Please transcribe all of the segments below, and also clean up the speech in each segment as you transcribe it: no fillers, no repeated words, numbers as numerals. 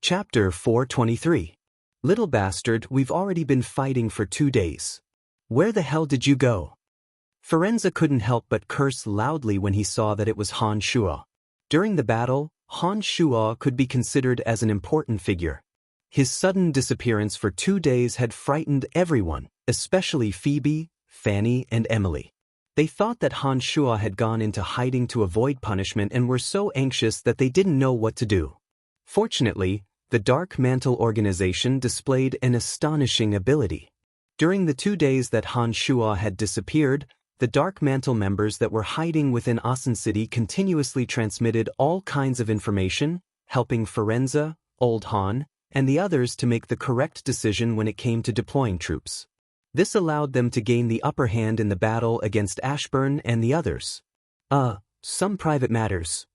Chapter 423. Little bastard, we've already been fighting for 2 days. Where the hell did you go? Firenze couldn't help but curse loudly when he saw that it was Han Shuo. During the battle, Han Shuo could be considered as an important figure. His sudden disappearance for 2 days had frightened everyone, especially Phoebe, Fanny, and Emily. They thought that Han Shuo had gone into hiding to avoid punishment and were so anxious that they didn't know what to do. Fortunately, the Dark Mantle organization displayed an astonishing ability. During the 2 days that Han Shuo had disappeared, the Dark Mantle members that were hiding within Asan City continuously transmitted all kinds of information, helping Firenze, Old Han, and the others to make the correct decision when it came to deploying troops. This allowed them to gain the upper hand in the battle against Ashburn and the others. Some private matters.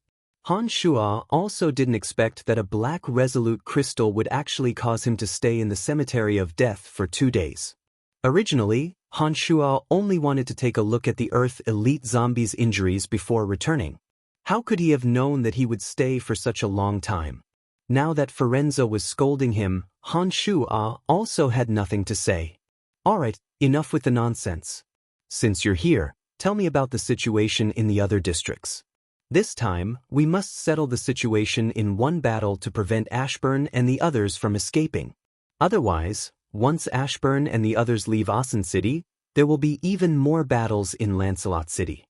Han Shuo also didn't expect that a black resolute crystal would actually cause him to stay in the cemetery of death for 2 days. Originally, Han Shuo only wanted to take a look at the Earth elite zombies' injuries before returning. How could he have known that he would stay for such a long time? Now that Firenze was scolding him, Han Shuo also had nothing to say. Alright, enough with the nonsense. Since you're here, tell me about the situation in the other districts. This time, we must settle the situation in one battle to prevent Ashburn and the others from escaping. Otherwise, once Ashburn and the others leave Asan City, there will be even more battles in Lancelot City.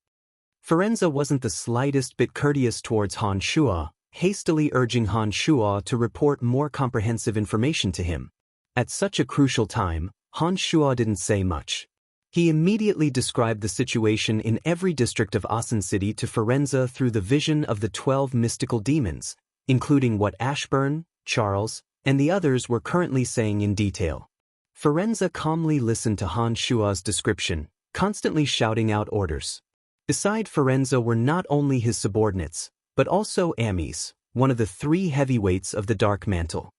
Firenze wasn't the slightest bit courteous towards Han Shuo, hastily urging Han Shuo to report more comprehensive information to him. At such a crucial time, Han Shuo didn't say much. He immediately described the situation in every district of Asan City to Firenze through the vision of the 12 mystical demons, including what Ashburn, Charles, and the others were currently saying in detail. Firenze calmly listened to Han Shuo's description, constantly shouting out orders. Beside Firenze were not only his subordinates, but also Amis, one of the 3 heavyweights of the Dark Mantle.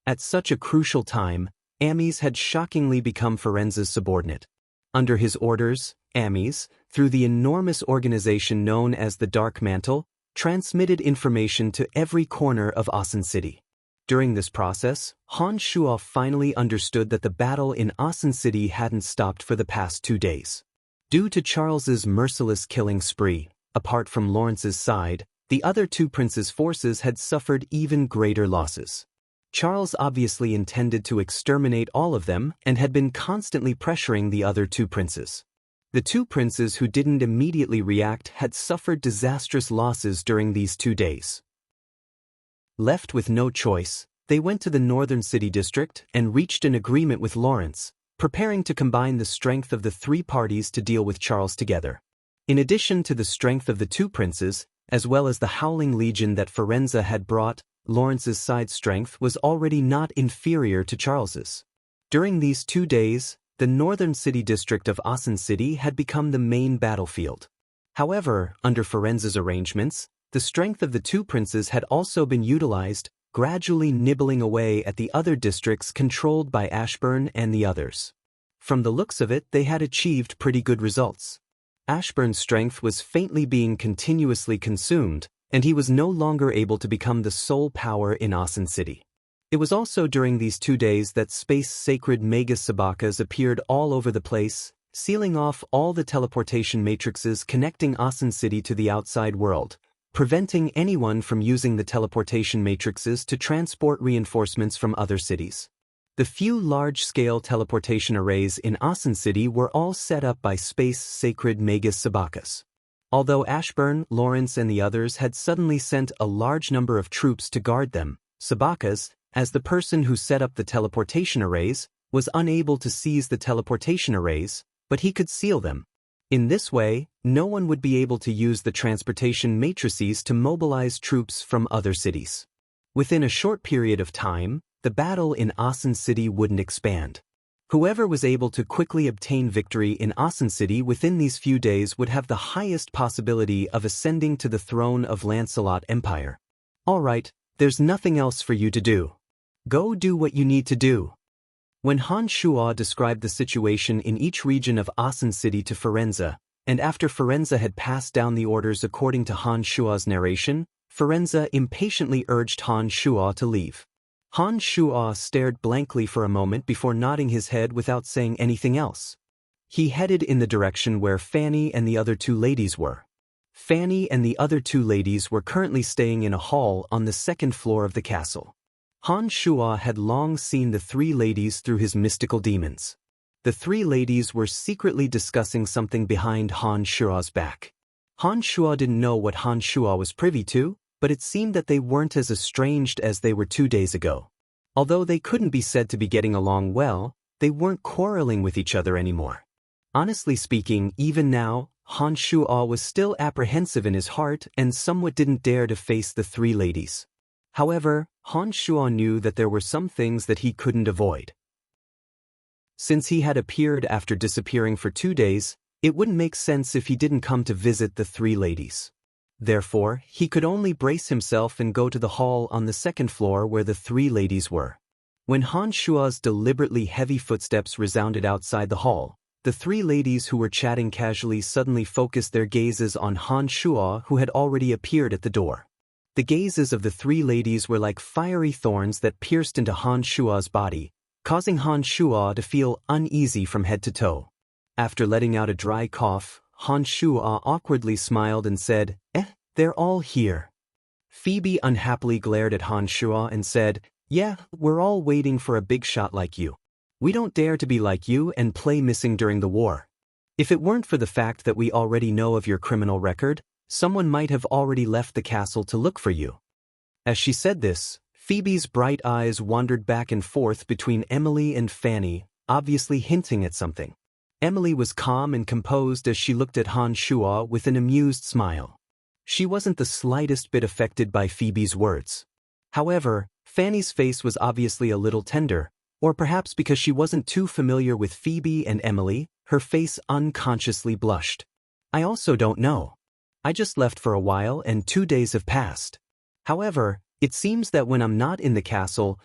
At such a crucial time, Amis had shockingly become Firenze's subordinate. Under his orders, Amis, through the enormous organization known as the Dark Mantle, transmitted information to every corner of Asan City. During this process, Han Shuo finally understood that the battle in Asan City hadn't stopped for the past 2 days. Due to Charles's merciless killing spree, apart from Lawrence's side, the other 2 princes' forces had suffered even greater losses. Charles obviously intended to exterminate all of them and had been constantly pressuring the other 2 princes. The 2 princes who didn't immediately react had suffered disastrous losses during these 2 days. Left with no choice, they went to the Northern City District and reached an agreement with Lawrence, preparing to combine the strength of the 3 parties to deal with Charles together. In addition to the strength of the 2 princes, as well as the Howling Legion that Firenze had brought, Lawrence's side strength was already not inferior to Charles's. During these 2 days, the Northern City District of Asan City had become the main battlefield. However, under Firenze's arrangements, the strength of the 2 princes had also been utilized, gradually nibbling away at the other districts controlled by Ashburn and the others. From the looks of it, they had achieved pretty good results. Ashburn's strength was faintly being continuously consumed, and he was no longer able to become the sole power in Asan City. It was also during these 2 days that space-sacred mega-sabakas appeared all over the place, sealing off all the teleportation matrices connecting Asan City to the outside world, preventing anyone from using the teleportation matrices to transport reinforcements from other cities. The few large-scale teleportation arrays in Asan City were all set up by space-sacred mega-sabakas. Although Ashburn, Lawrence, and the others had suddenly sent a large number of troops to guard them, Sabakas, as the person who set up the teleportation arrays, was unable to seize the teleportation arrays, but he could seal them. In this way, no one would be able to use the transportation matrices to mobilize troops from other cities. Within a short period of time, the battle in Asan City wouldn't expand. Whoever was able to quickly obtain victory in Asan City within these few days would have the highest possibility of ascending to the throne of Lancelot Empire. Alright, there's nothing else for you to do. Go do what you need to do. When Han Shuo described the situation in each region of Asan City to Firenze, and after Firenze had passed down the orders according to Han Shuo's narration, Firenze impatiently urged Han Shuo to leave. Han Shuo stared blankly for a moment before nodding his head without saying anything else. He headed in the direction where Fanny and the other two ladies were. Fanny and the other two ladies were currently staying in a hall on the second floor of the castle. Han Shuo had long seen the three ladies through his mystical demons. The three ladies were secretly discussing something behind Han Shuo's back. Han Shuo didn't know what Han Shuo was privy to, but it seemed that they weren't as estranged as they were 2 days ago. Although they couldn't be said to be getting along well, they weren't quarreling with each other anymore. Honestly speaking, even now, Han Shuo was still apprehensive in his heart and somewhat didn't dare to face the three ladies. However, Han Shuo knew that there were some things that he couldn't avoid. Since he had appeared after disappearing for 2 days, it wouldn't make sense if he didn't come to visit the three ladies. Therefore, he could only brace himself and go to the hall on the second floor where the three ladies were. When Han Shuo's deliberately heavy footsteps resounded outside the hall, the three ladies who were chatting casually suddenly focused their gazes on Han Shuo, who had already appeared at the door. The gazes of the three ladies were like fiery thorns that pierced into Han Shuo's body, causing Han Shuo to feel uneasy from head to toe. After letting out a dry cough, Han Shuo awkwardly smiled and said, they're all here. Phoebe unhappily glared at Han Shuo and said, yeah, we're all waiting for a big shot like you. We don't dare to be like you and play missing during the war. If it weren't for the fact that we already know of your criminal record, someone might have already left the castle to look for you. As she said this, Phoebe's bright eyes wandered back and forth between Emily and Fanny, obviously hinting at something. Emily was calm and composed as she looked at Han Shuo with an amused smile. She wasn't the slightest bit affected by Phoebe's words. However, Fanny's face was obviously a little tender, or perhaps because she wasn't too familiar with Phoebe and Emily, her face unconsciously blushed. I also don't know. I just left for a while and 2 days have passed. However, it seems that when I'm not in the castle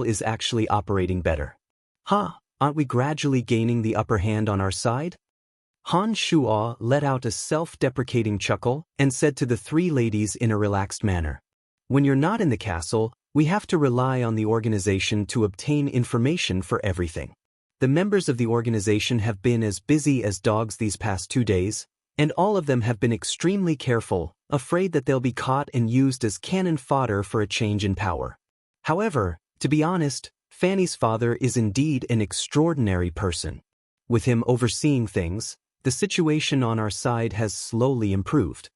is actually operating better. Aren't we gradually gaining the upper hand on our side? Han Shuo let out a self-deprecating chuckle and said to the three ladies in a relaxed manner, when you're not in the castle, we have to rely on the organization to obtain information for everything. The members of the organization have been as busy as dogs these past 2 days, and all of them have been extremely careful, afraid that they'll be caught and used as cannon fodder for a change in power. However, to be honest, Fanny's father is indeed an extraordinary person. With him overseeing things, the situation on our side has slowly improved.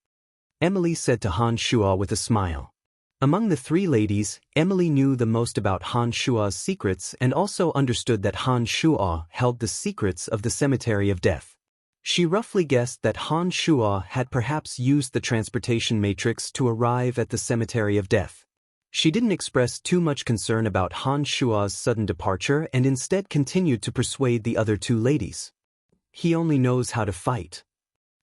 Emily said to Han Shuo with a smile. Among the three ladies, Emily knew the most about Han Shuo's secrets and also understood that Han Shuo held the secrets of the Cemetery of Death. She roughly guessed that Han Shuo had perhaps used the transportation matrix to arrive at the Cemetery of Death. She didn't express too much concern about Han Shuo's sudden departure and instead continued to persuade the other two ladies. He only knows how to fight.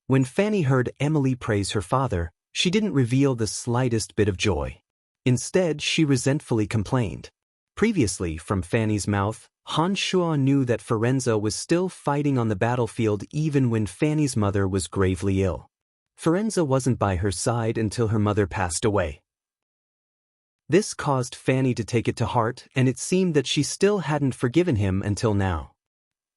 When Fanny heard Emily praise her father, she didn't reveal the slightest bit of joy. Instead, she resentfully complained. Previously, from Fanny's mouth, Han Shuo knew that Firenze was still fighting on the battlefield even when Fanny's mother was gravely ill. Firenze wasn't by her side until her mother passed away. This caused Fanny to take it to heart, and it seemed that she still hadn't forgiven him until now.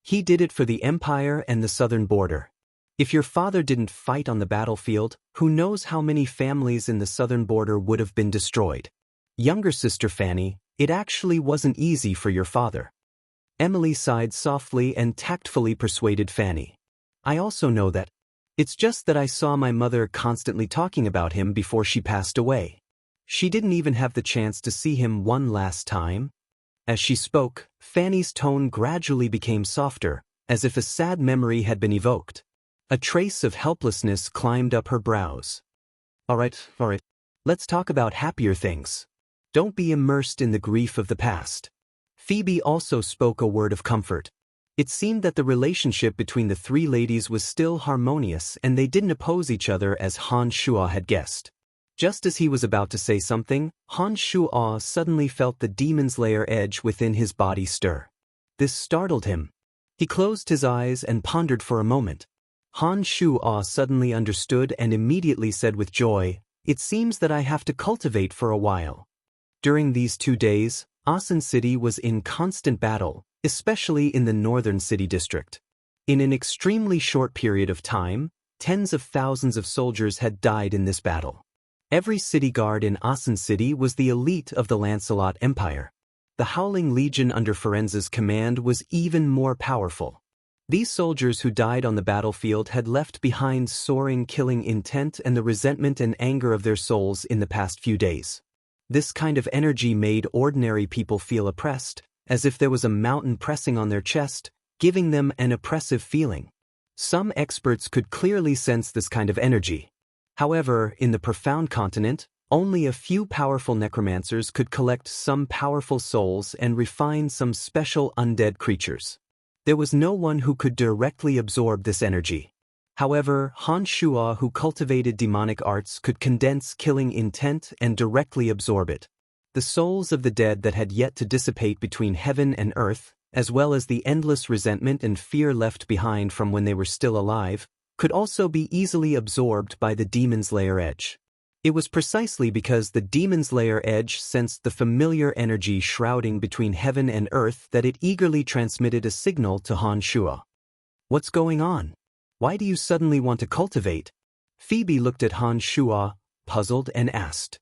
He did it for the Empire and the southern border. If your father didn't fight on the battlefield, who knows how many families in the southern border would have been destroyed. Younger sister Fanny, it actually wasn't easy for your father. Emily sighed softly and tactfully persuaded Fanny. I also know that. It's just that I saw my mother constantly talking about him before she passed away. She didn't even have the chance to see him one last time. As she spoke, Fanny's tone gradually became softer, as if a sad memory had been evoked. A trace of helplessness climbed up her brows. All right. Let's talk about happier things. Don't be immersed in the grief of the past. Phoebe also spoke a word of comfort. It seemed that the relationship between the three ladies was still harmonious and they didn't oppose each other as Han Shuo had guessed. Just as he was about to say something, Han Shuo suddenly felt the demon's lair edge within his body stir. This startled him. He closed his eyes and pondered for a moment. Han Shuo suddenly understood and immediately said with joy, "It seems that I have to cultivate for a while." During these 2 days, Asan City was in constant battle, especially in the northern city district. In an extremely short period of time, tens of thousands of soldiers had died in this battle. Every city guard in Asan City was the elite of the Lancelot Empire. The Howling Legion under Firenze's command was even more powerful. These soldiers who died on the battlefield had left behind soaring killing intent and the resentment and anger of their souls in the past few days. This kind of energy made ordinary people feel oppressed, as if there was a mountain pressing on their chest, giving them an oppressive feeling. Some experts could clearly sense this kind of energy. However, in the profound continent, only a few powerful necromancers could collect some powerful souls and refine some special undead creatures. There was no one who could directly absorb this energy. However, Han Shuo, who cultivated demonic arts, could condense killing intent and directly absorb it. The souls of the dead that had yet to dissipate between heaven and earth, as well as the endless resentment and fear left behind from when they were still alive, could also be easily absorbed by the Demon's Lair Edge. It was precisely because the Demon's Lair Edge sensed the familiar energy shrouding between heaven and earth that it eagerly transmitted a signal to Han Shuo. "What's going on? Why do you suddenly want to cultivate?" Phoebe looked at Han Shuo, puzzled, and asked.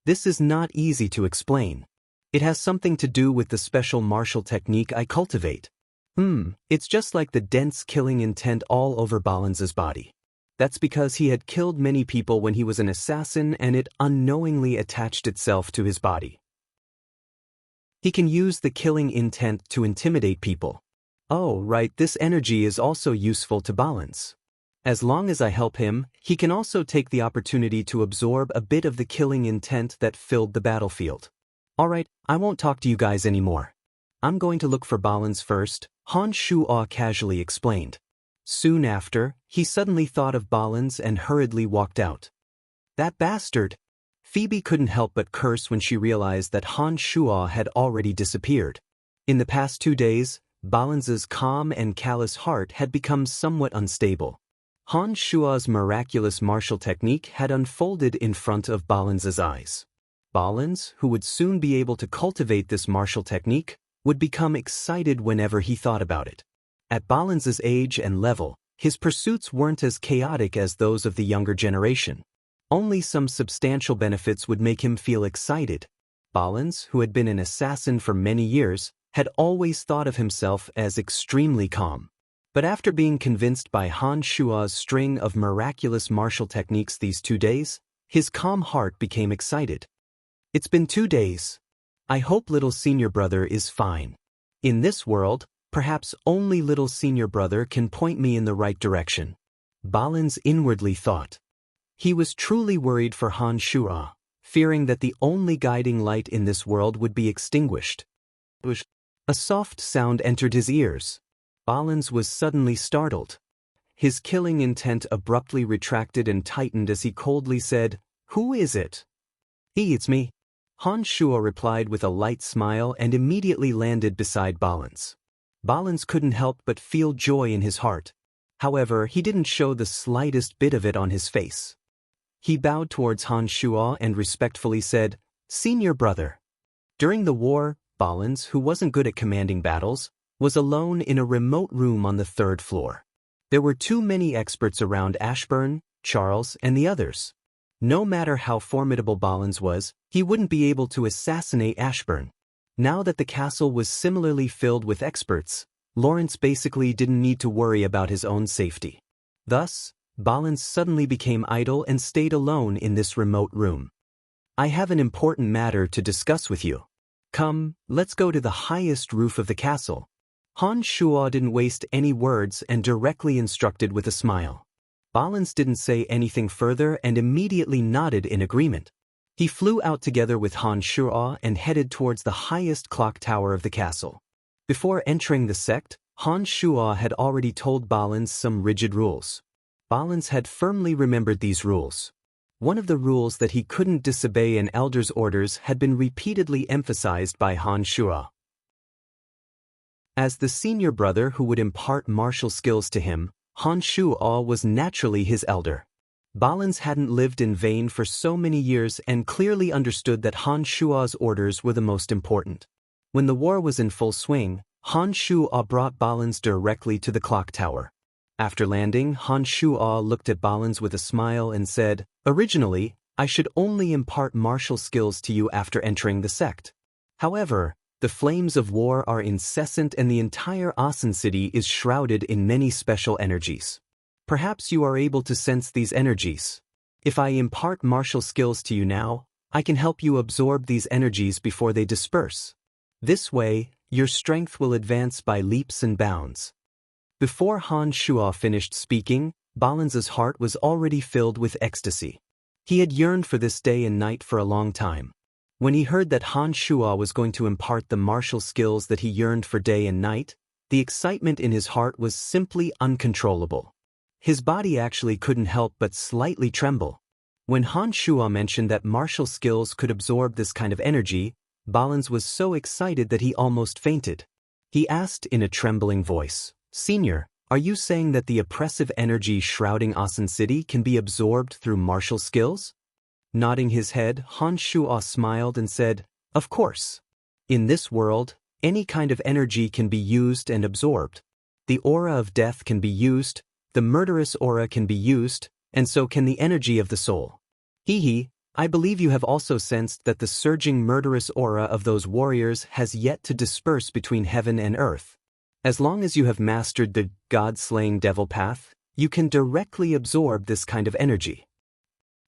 "This is not easy to explain. It has something to do with the special martial technique I cultivate. It's just like the dense killing intent all over Balance's body. That's because he had killed many people when he was an assassin and it unknowingly attached itself to his body. He can use the killing intent to intimidate people. Oh, right, this energy is also useful to Balance. As long as I help him, he can also take the opportunity to absorb a bit of the killing intent that filled the battlefield. Alright, I won't talk to you guys anymore. I'm going to look for Balance first," Han Shuo casually explained. Soon after, he suddenly thought of Balance and hurriedly walked out. "That bastard!" Phoebe couldn't help but curse when she realized that Han Shuo had already disappeared. In the past 2 days, Balance's calm and callous heart had become somewhat unstable. Han Shuo's miraculous martial technique had unfolded in front of Balance's eyes. Balance, who would soon be able to cultivate this martial technique, would become excited whenever he thought about it. At Balance's age and level, his pursuits weren't as chaotic as those of the younger generation. Only some substantial benefits would make him feel excited. Balance, who had been an assassin for many years, had always thought of himself as extremely calm. But after being convinced by Han Shuo's string of miraculous martial techniques these 2 days, his calm heart became excited. "It's been 2 days. I hope little senior brother is fine. In this world, perhaps only little senior brother can point me in the right direction," Balance inwardly thought. He was truly worried for Han Shuo, fearing that the only guiding light in this world would be extinguished. A soft sound entered his ears. Balance was suddenly startled. His killing intent abruptly retracted and tightened as he coldly said, "Who is it?" It's me." Han Shuo replied with a light smile and immediately landed beside Balance. Balance couldn't help but feel joy in his heart. However, he didn't show the slightest bit of it on his face. He bowed towards Han Shuo and respectfully said, "Senior brother." During the war, Balance, who wasn't good at commanding battles, was alone in a remote room on the 3rd floor. There were too many experts around Ashburn, Charles, and the others. No matter how formidable Balance was, he wouldn't be able to assassinate Ashburn. Now that the castle was similarly filled with experts, Lawrence basically didn't need to worry about his own safety. Thus, Balance suddenly became idle and stayed alone in this remote room. "I have an important matter to discuss with you. Come, let's go to the highest roof of the castle." Han Shuo didn't waste any words and directly instructed with a smile. Balance didn't say anything further and immediately nodded in agreement. He flew out together with Han Shuo and headed towards the highest clock tower of the castle. Before entering the sect, Han Shuo had already told Balance some rigid rules. Balance had firmly remembered these rules. One of the rules that he couldn't disobey an elder's orders had been repeatedly emphasized by Han Shuo. As the senior brother who would impart martial skills to him, Han Shuo was naturally his elder. Balance hadn't lived in vain for so many years and clearly understood that Han Shuo's orders were the most important. When the war was in full swing, Han Shuo brought Balins directly to the clock tower. After landing, Han Shuo looked at Balins with a smile and said, "Originally, I should only impart martial skills to you after entering the sect. However, the flames of war are incessant and the entire Asen city is shrouded in many special energies. Perhaps you are able to sense these energies. If I impart martial skills to you now, I can help you absorb these energies before they disperse. This way, your strength will advance by leaps and bounds." Before Han Shuo finished speaking, Balins's heart was already filled with ecstasy. He had yearned for this day and night for a long time. When he heard that Han Shuo was going to impart the martial skills that he yearned for day and night, the excitement in his heart was simply uncontrollable. His body actually couldn't help but slightly tremble. When Han Shuo mentioned that martial skills could absorb this kind of energy, Balins was so excited that he almost fainted. He asked in a trembling voice, "Senior, are you saying that the oppressive energy shrouding Asen City can be absorbed through martial skills?" Nodding his head, Han Shuo smiled and said, "Of course. In this world, any kind of energy can be used and absorbed. The aura of death can be used, the murderous aura can be used, and so can the energy of the soul. Hehe, I believe you have also sensed that the surging murderous aura of those warriors has yet to disperse between heaven and earth. As long as you have mastered the God-slaying devil path, you can directly absorb this kind of energy.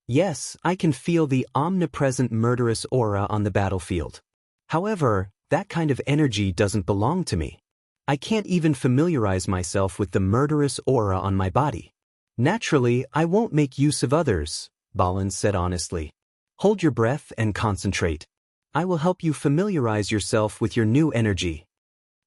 Yes, I can feel the omnipresent murderous aura on the battlefield. However, that kind of energy doesn't belong to me. I can't even familiarize myself with the murderous aura on my body. Naturally, I won't make use of others," Balins said honestly. "Hold your breath and concentrate. I will help you familiarize yourself with your new energy,"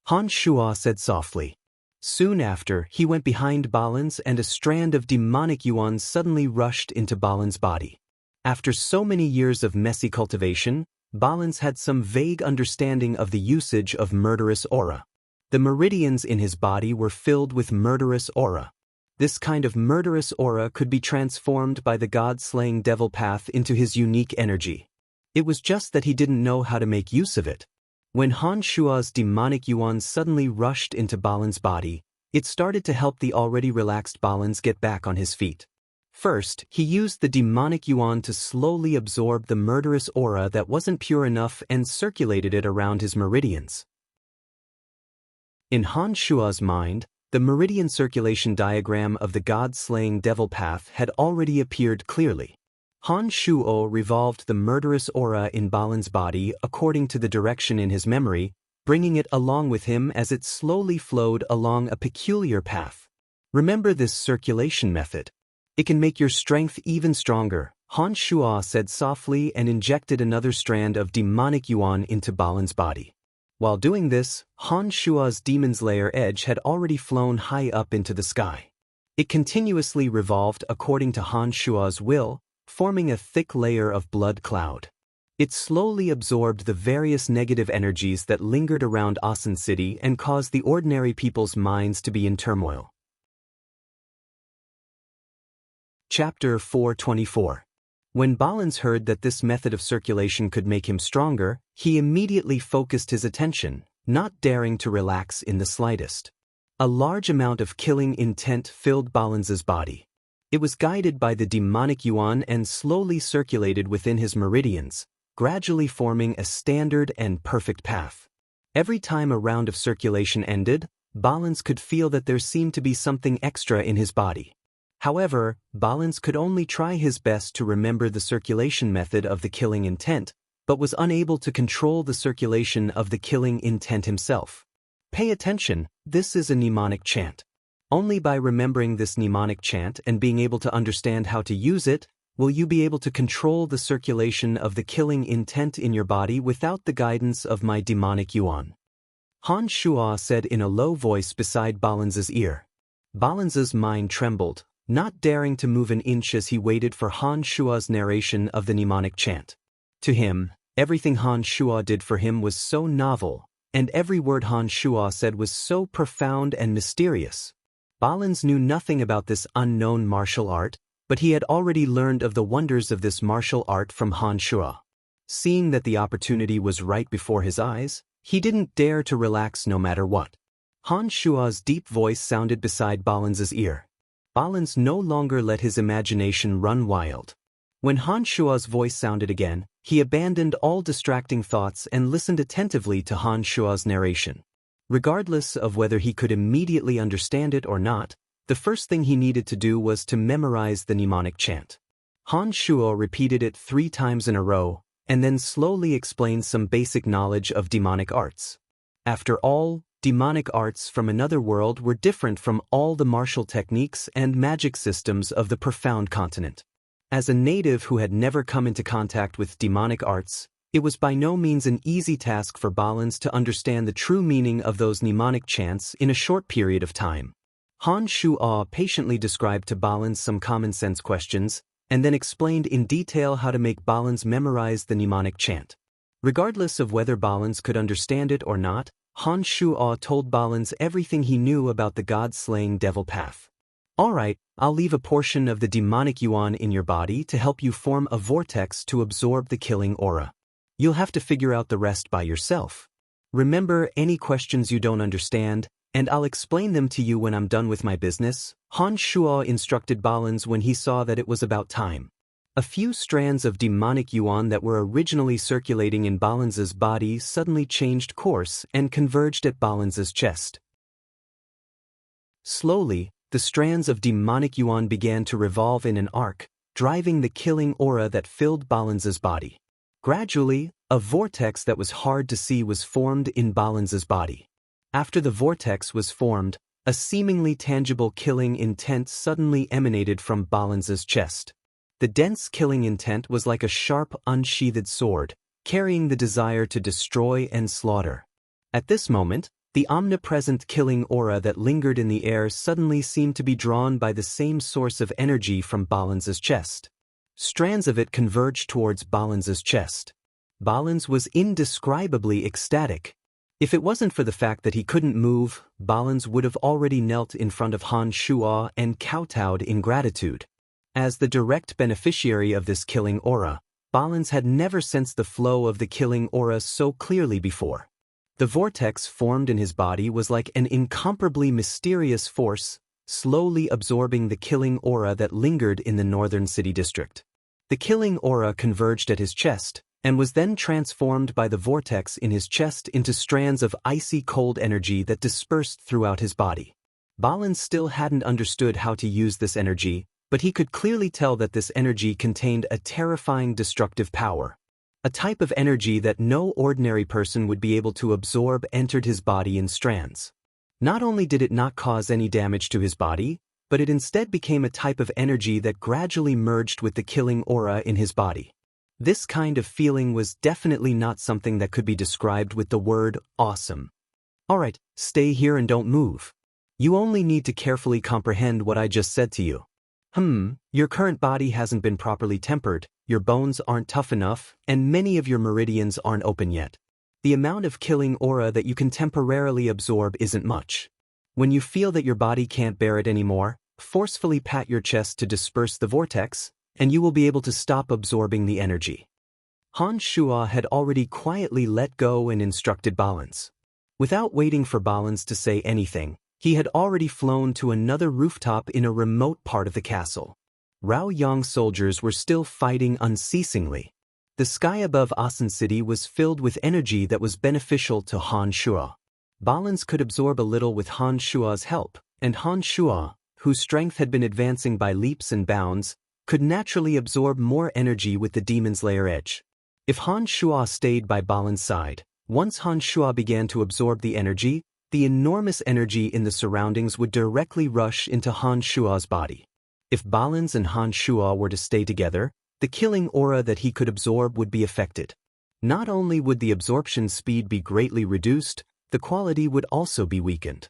Han Shuo said softly. Soon after, he went behind Balins and a strand of demonic yuan suddenly rushed into Balins' body. After so many years of messy cultivation, Balins had some vague understanding of the usage of murderous aura. The meridians in his body were filled with murderous aura. This kind of murderous aura could be transformed by the God-slaying devil path into his unique energy. It was just that he didn't know how to make use of it. When Han Shuo's demonic yuan suddenly rushed into Balins' body, it started to help the already relaxed Balins get back on his feet. First, he used the demonic yuan to slowly absorb the murderous aura that wasn't pure enough and circulated it around his meridians. In Han Shuo's mind, the meridian circulation diagram of the God-slaying devil path had already appeared clearly. Han Shuo revolved the murderous aura in Balins' body according to the direction in his memory, bringing it along with him as it slowly flowed along a peculiar path. Remember this circulation method. It can make your strength even stronger, Han Shuo said softly and injected another strand of demonic yuan into Balins' body. While doing this, Han Shuo's demon's lair edge had already flown high up into the sky. It continuously revolved according to Han Shuo's will, forming a thick layer of blood cloud. It slowly absorbed the various negative energies that lingered around Asen City and caused the ordinary people's minds to be in turmoil. Chapter 424. When Balins heard that this method of circulation could make him stronger, he immediately focused his attention, not daring to relax in the slightest. A large amount of killing intent filled Balins's body. It was guided by the demonic yuan and slowly circulated within his meridians, gradually forming a standard and perfect path. Every time a round of circulation ended, Balins could feel that there seemed to be something extra in his body. However, Balins could only try his best to remember the circulation method of the killing intent, but was unable to control the circulation of the killing intent himself. Pay attention, this is a mnemonic chant. Only by remembering this mnemonic chant and being able to understand how to use it, will you be able to control the circulation of the killing intent in your body without the guidance of my demonic yuan. Han Shuo said in a low voice beside Balins's ear. Balins's mind trembled, not daring to move an inch as he waited for Han Shuo's narration of the mnemonic chant. To him, everything Han Shuo did for him was so novel, and every word Han Shuo said was so profound and mysterious. Balins knew nothing about this unknown martial art, but he had already learned of the wonders of this martial art from Han Shuo. Seeing that the opportunity was right before his eyes, He didn't dare to relax no matter what. Han Shua's deep voice sounded beside Balan's ear. Balans no longer let his imagination run wild. When Han Shua's voice sounded again, he abandoned all distracting thoughts and listened attentively to Han Shua's narration. Regardless of whether he could immediately understand it or not, the first thing he needed to do was to memorize the mnemonic chant. Han Shua repeated it 3 times in a row, and then slowly explained some basic knowledge of demonic arts. After all, demonic arts from another world were different from all the martial techniques and magic systems of the profound continent. As a native who had never come into contact with demonic arts, it was by no means an easy task for Balans to understand the true meaning of those mnemonic chants in a short period of time. Han Shua patiently described to Balans some common-sense questions, and then explained in detail how to make Balans memorize the mnemonic chant. Regardless of whether Balans could understand it or not, Han Shua told Balans everything he knew about the god-slaying devil path. Alright, I'll leave a portion of the demonic yuan in your body to help you form a vortex to absorb the killing aura. You'll have to figure out the rest by yourself. Remember any questions you don't understand, and I'll explain them to you when I'm done with my business, Han Shua instructed Balans when he saw that it was about time. A few strands of demonic yuan that were originally circulating in Balans's body suddenly changed course and converged at Balans's chest. Slowly, the strands of demonic yuan began to revolve in an arc, driving the killing aura that filled Balans's body. Gradually, a vortex that was hard to see was formed in Balans's body. After the vortex was formed, a seemingly tangible killing intent suddenly emanated from Balans's chest. The dense killing intent was like a sharp, unsheathed sword, carrying the desire to destroy and slaughter. At this moment, the omnipresent killing aura that lingered in the air suddenly seemed to be drawn by the same source of energy from Balans's chest. Strands of it converged towards Balans's chest. Balans was indescribably ecstatic. If it wasn't for the fact that he couldn't move, Balans would have already knelt in front of Han Shua and kowtowed in gratitude. As the direct beneficiary of this killing aura, Balans had never sensed the flow of the killing aura so clearly before. The vortex formed in his body was like an incomparably mysterious force, slowly absorbing the killing aura that lingered in the northern city district. The killing aura converged at his chest, and was then transformed by the vortex in his chest into strands of icy cold energy that dispersed throughout his body. Balans still hadn't understood how to use this energy, but he could clearly tell that this energy contained a terrifying destructive power. A type of energy that no ordinary person would be able to absorb entered his body in strands. Not only did it not cause any damage to his body, but it instead became a type of energy that gradually merged with the killing aura in his body. This kind of feeling was definitely not something that could be described with the word awesome. Alright, stay here and don't move. You only need to carefully comprehend what I just said to you. Your current body hasn't been properly tempered, your bones aren't tough enough, and many of your meridians aren't open yet. The amount of killing aura that you can temporarily absorb isn't much. When you feel that your body can't bear it anymore, forcefully pat your chest to disperse the vortex, and you will be able to stop absorbing the energy. Han Shua had already quietly let go and instructed Balans. Without waiting for Balans to say anything, he had already flown to another rooftop in a remote part of the castle. Rao Yang soldiers were still fighting unceasingly. The sky above Asan City was filled with energy that was beneficial to Han Shua. Balans could absorb a little with Han Shua's help, and Han Shua, whose strength had been advancing by leaps and bounds, could naturally absorb more energy with the Demon's Lair edge. If Han Shua stayed by Balan's side, once Han Shua began to absorb the enormous energy in the surroundings would directly rush into Han Shua's body. If Balans and Han Shua were to stay together, the killing aura that he could absorb would be affected. Not only would the absorption speed be greatly reduced, the quality would also be weakened.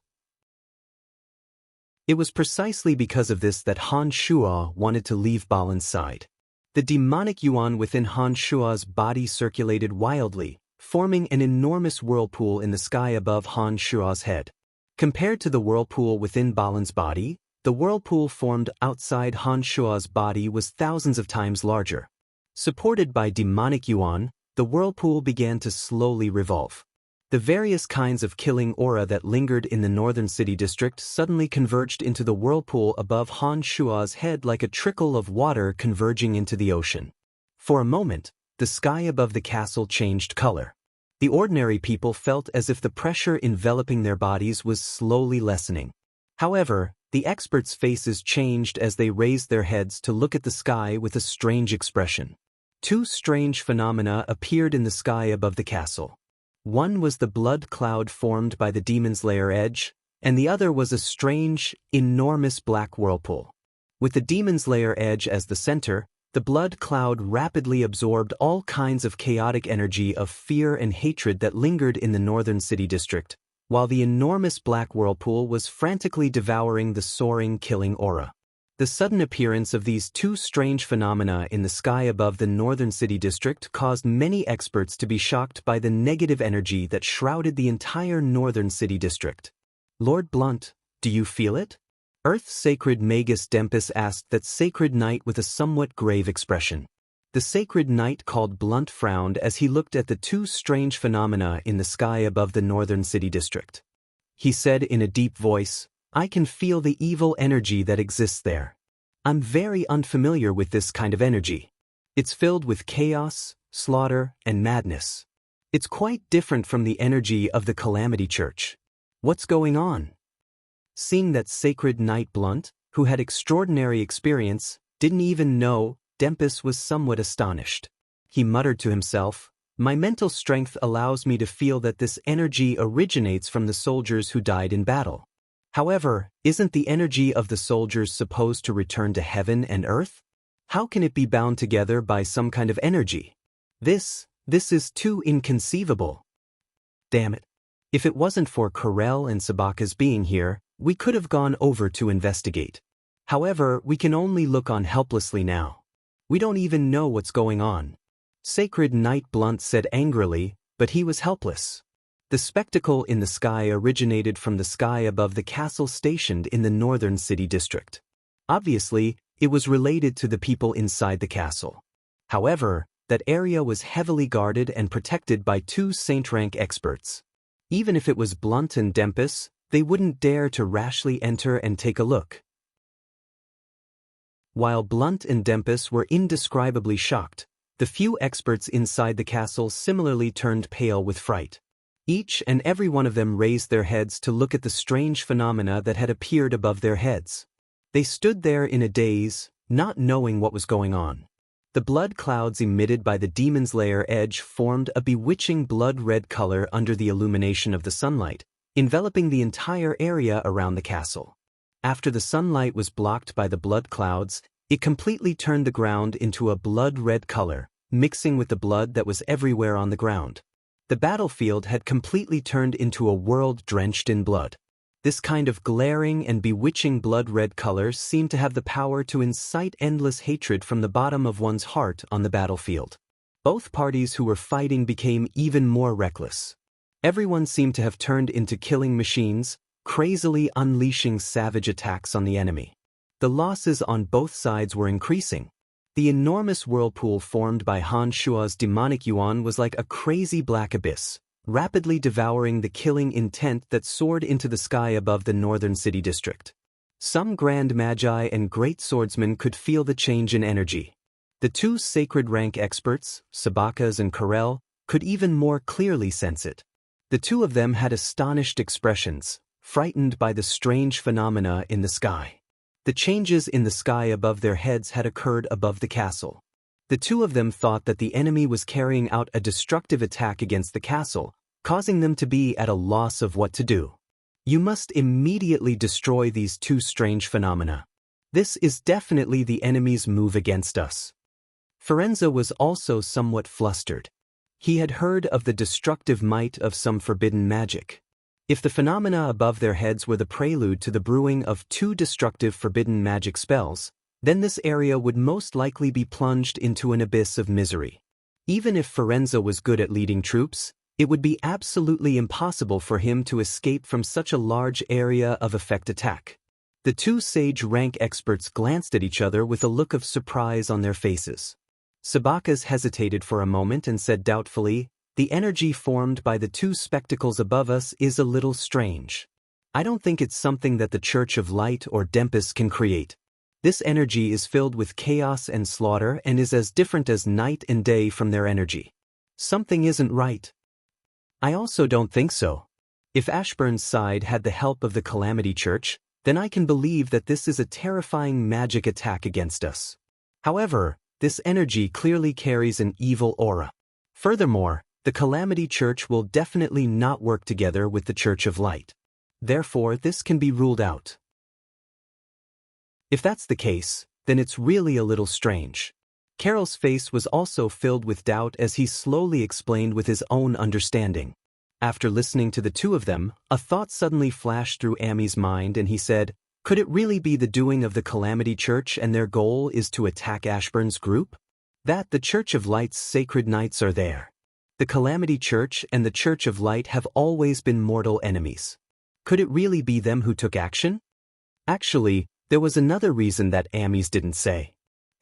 It was precisely because of this that Han Shua wanted to leave Balan's side. The demonic yuan within Han Shua's body circulated wildly, forming an enormous whirlpool in the sky above Han Shua's head. Compared to the whirlpool within Balan's body, the whirlpool formed outside Han Shua's body was thousands of times larger. Supported by demonic yuan, the whirlpool began to slowly revolve. The various kinds of killing aura that lingered in the northern city district suddenly converged into the whirlpool above Han Shua's head like a trickle of water converging into the ocean. For a moment, the sky above the castle changed color. The ordinary people felt as if the pressure enveloping their bodies was slowly lessening. However, the experts' faces changed as they raised their heads to look at the sky with a strange expression. Two strange phenomena appeared in the sky above the castle. One was the blood cloud formed by the demon's lair edge, and the other was a strange, enormous black whirlpool. With the demon's lair edge as the center, the blood cloud rapidly absorbed all kinds of chaotic energy of fear and hatred that lingered in the northern city district, while the enormous black whirlpool was frantically devouring the soaring, killing aura. The sudden appearance of these two strange phenomena in the sky above the northern city district caused many experts to be shocked by the negative energy that shrouded the entire northern city district. Lord Blunt, do you feel it? Earth's sacred Magus Dempus asked that sacred knight with a somewhat grave expression. The sacred knight called Blunt frowned as he looked at the two strange phenomena in the sky above the northern city district. He said in a deep voice, "I can feel the evil energy that exists there. I'm very unfamiliar with this kind of energy. It's filled with chaos, slaughter, and madness. It's quite different from the energy of the Calamity Church. What's going on?" Seeing that sacred knight Blunt, who had extraordinary experience, didn't even know, Dempus was somewhat astonished. He muttered to himself, "My mental strength allows me to feel that this energy originates from the soldiers who died in battle. However, isn't the energy of the soldiers supposed to return to heaven and earth? How can it be bound together by some kind of energy? This is too inconceivable. Damn it. If it wasn't for Corel and Sabaka's being here, we could have gone over to investigate. However, we can only look on helplessly now. We don't even know what's going on." Sacred Knight Blunt said angrily, but he was helpless. The spectacle in the sky originated from the sky above the castle stationed in the northern city district. Obviously, it was related to the people inside the castle. However, that area was heavily guarded and protected by two saint-rank experts. Even if it was Blunt and Dempus, they wouldn't dare to rashly enter and take a look. While Blunt and Dempus were indescribably shocked, the few experts inside the castle similarly turned pale with fright. Each and every one of them raised their heads to look at the strange phenomena that had appeared above their heads. They stood there in a daze, not knowing what was going on. The blood clouds emitted by the demon's lair edge formed a bewitching blood-red color under the illumination of the sunlight, enveloping the entire area around the castle. After the sunlight was blocked by the blood clouds, it completely turned the ground into a blood-red color, mixing with the blood that was everywhere on the ground. The battlefield had completely turned into a world drenched in blood. This kind of glaring and bewitching blood-red color seemed to have the power to incite endless hatred from the bottom of one's heart on the battlefield. Both parties who were fighting became even more reckless. Everyone seemed to have turned into killing machines, crazily unleashing savage attacks on the enemy. The losses on both sides were increasing. The enormous whirlpool formed by Han Shua's demonic yuan was like a crazy black abyss, rapidly devouring the killing intent that soared into the sky above the northern city district. Some grand magi and great swordsmen could feel the change in energy. The two sacred rank experts, Sabakas and Corel, could even more clearly sense it. The two of them had astonished expressions, frightened by the strange phenomena in the sky. The changes in the sky above their heads had occurred above the castle. The two of them thought that the enemy was carrying out a destructive attack against the castle, causing them to be at a loss of what to do. You must immediately destroy these two strange phenomena. This is definitely the enemy's move against us. Firenze was also somewhat flustered. He had heard of the destructive might of some forbidden magic. If the phenomena above their heads were the prelude to the brewing of two destructive forbidden magic spells, then this area would most likely be plunged into an abyss of misery. Even if Firenze was good at leading troops, it would be absolutely impossible for him to escape from such a large area of effect attack. The two sage rank experts glanced at each other with a look of surprise on their faces. Sabakas hesitated for a moment and said doubtfully, The energy formed by the two spectacles above us is a little strange. I don't think it's something that the Church of Light or Dempus can create. This energy is filled with chaos and slaughter and is as different as night and day from their energy. Something isn't right. I also don't think so. If Ashburn's side had the help of the Calamity Church, then I can believe that this is a terrifying magic attack against us. However, this energy clearly carries an evil aura. Furthermore, the Calamity Church will definitely not work together with the Church of Light. Therefore, this can be ruled out. If that's the case, then it's really a little strange. Carol's face was also filled with doubt as he slowly explained with his own understanding. After listening to the two of them, a thought suddenly flashed through Amy's mind and he said, could it really be the doing of the Calamity Church and their goal is to attack Ashburn's group? That the Church of Light's sacred knights are there. The Calamity Church and the Church of Light have always been mortal enemies. Could it really be them who took action? Actually, there was another reason that Ames didn't say.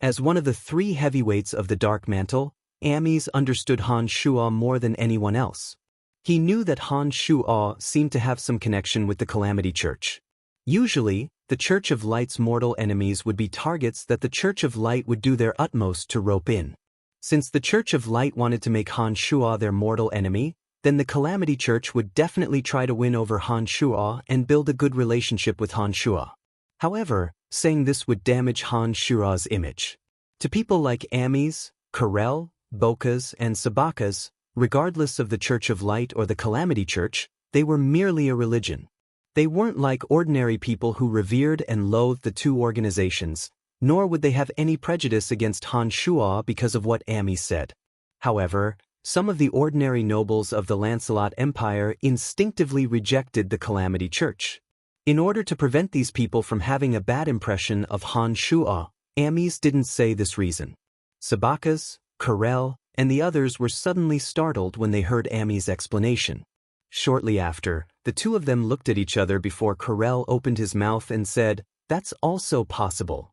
As one of the three heavyweights of the Dark Mantle, Ames understood Han Shuo more than anyone else. He knew that Han Shuo seemed to have some connection with the Calamity Church. Usually, the Church of Light's mortal enemies would be targets that the Church of Light would do their utmost to rope in. Since the Church of Light wanted to make Han Shuo their mortal enemy, then the Calamity Church would definitely try to win over Han Shuo and build a good relationship with Han Shuo. However, saying this would damage Han Shuo's image. To people like Ames, Karel, Bokas, and Sabakas, regardless of the Church of Light or the Calamity Church, they were merely a religion. They weren't like ordinary people who revered and loathed the two organizations, nor would they have any prejudice against Han Shuo because of what Ames said. However, some of the ordinary nobles of the Lancelot Empire instinctively rejected the Calamity Church. In order to prevent these people from having a bad impression of Han Shuo, Ames didn't say this reason. Sabakas, Karel, and the others were suddenly startled when they heard Ames' explanation. Shortly after, the two of them looked at each other before Karel opened his mouth and said, "That's also possible.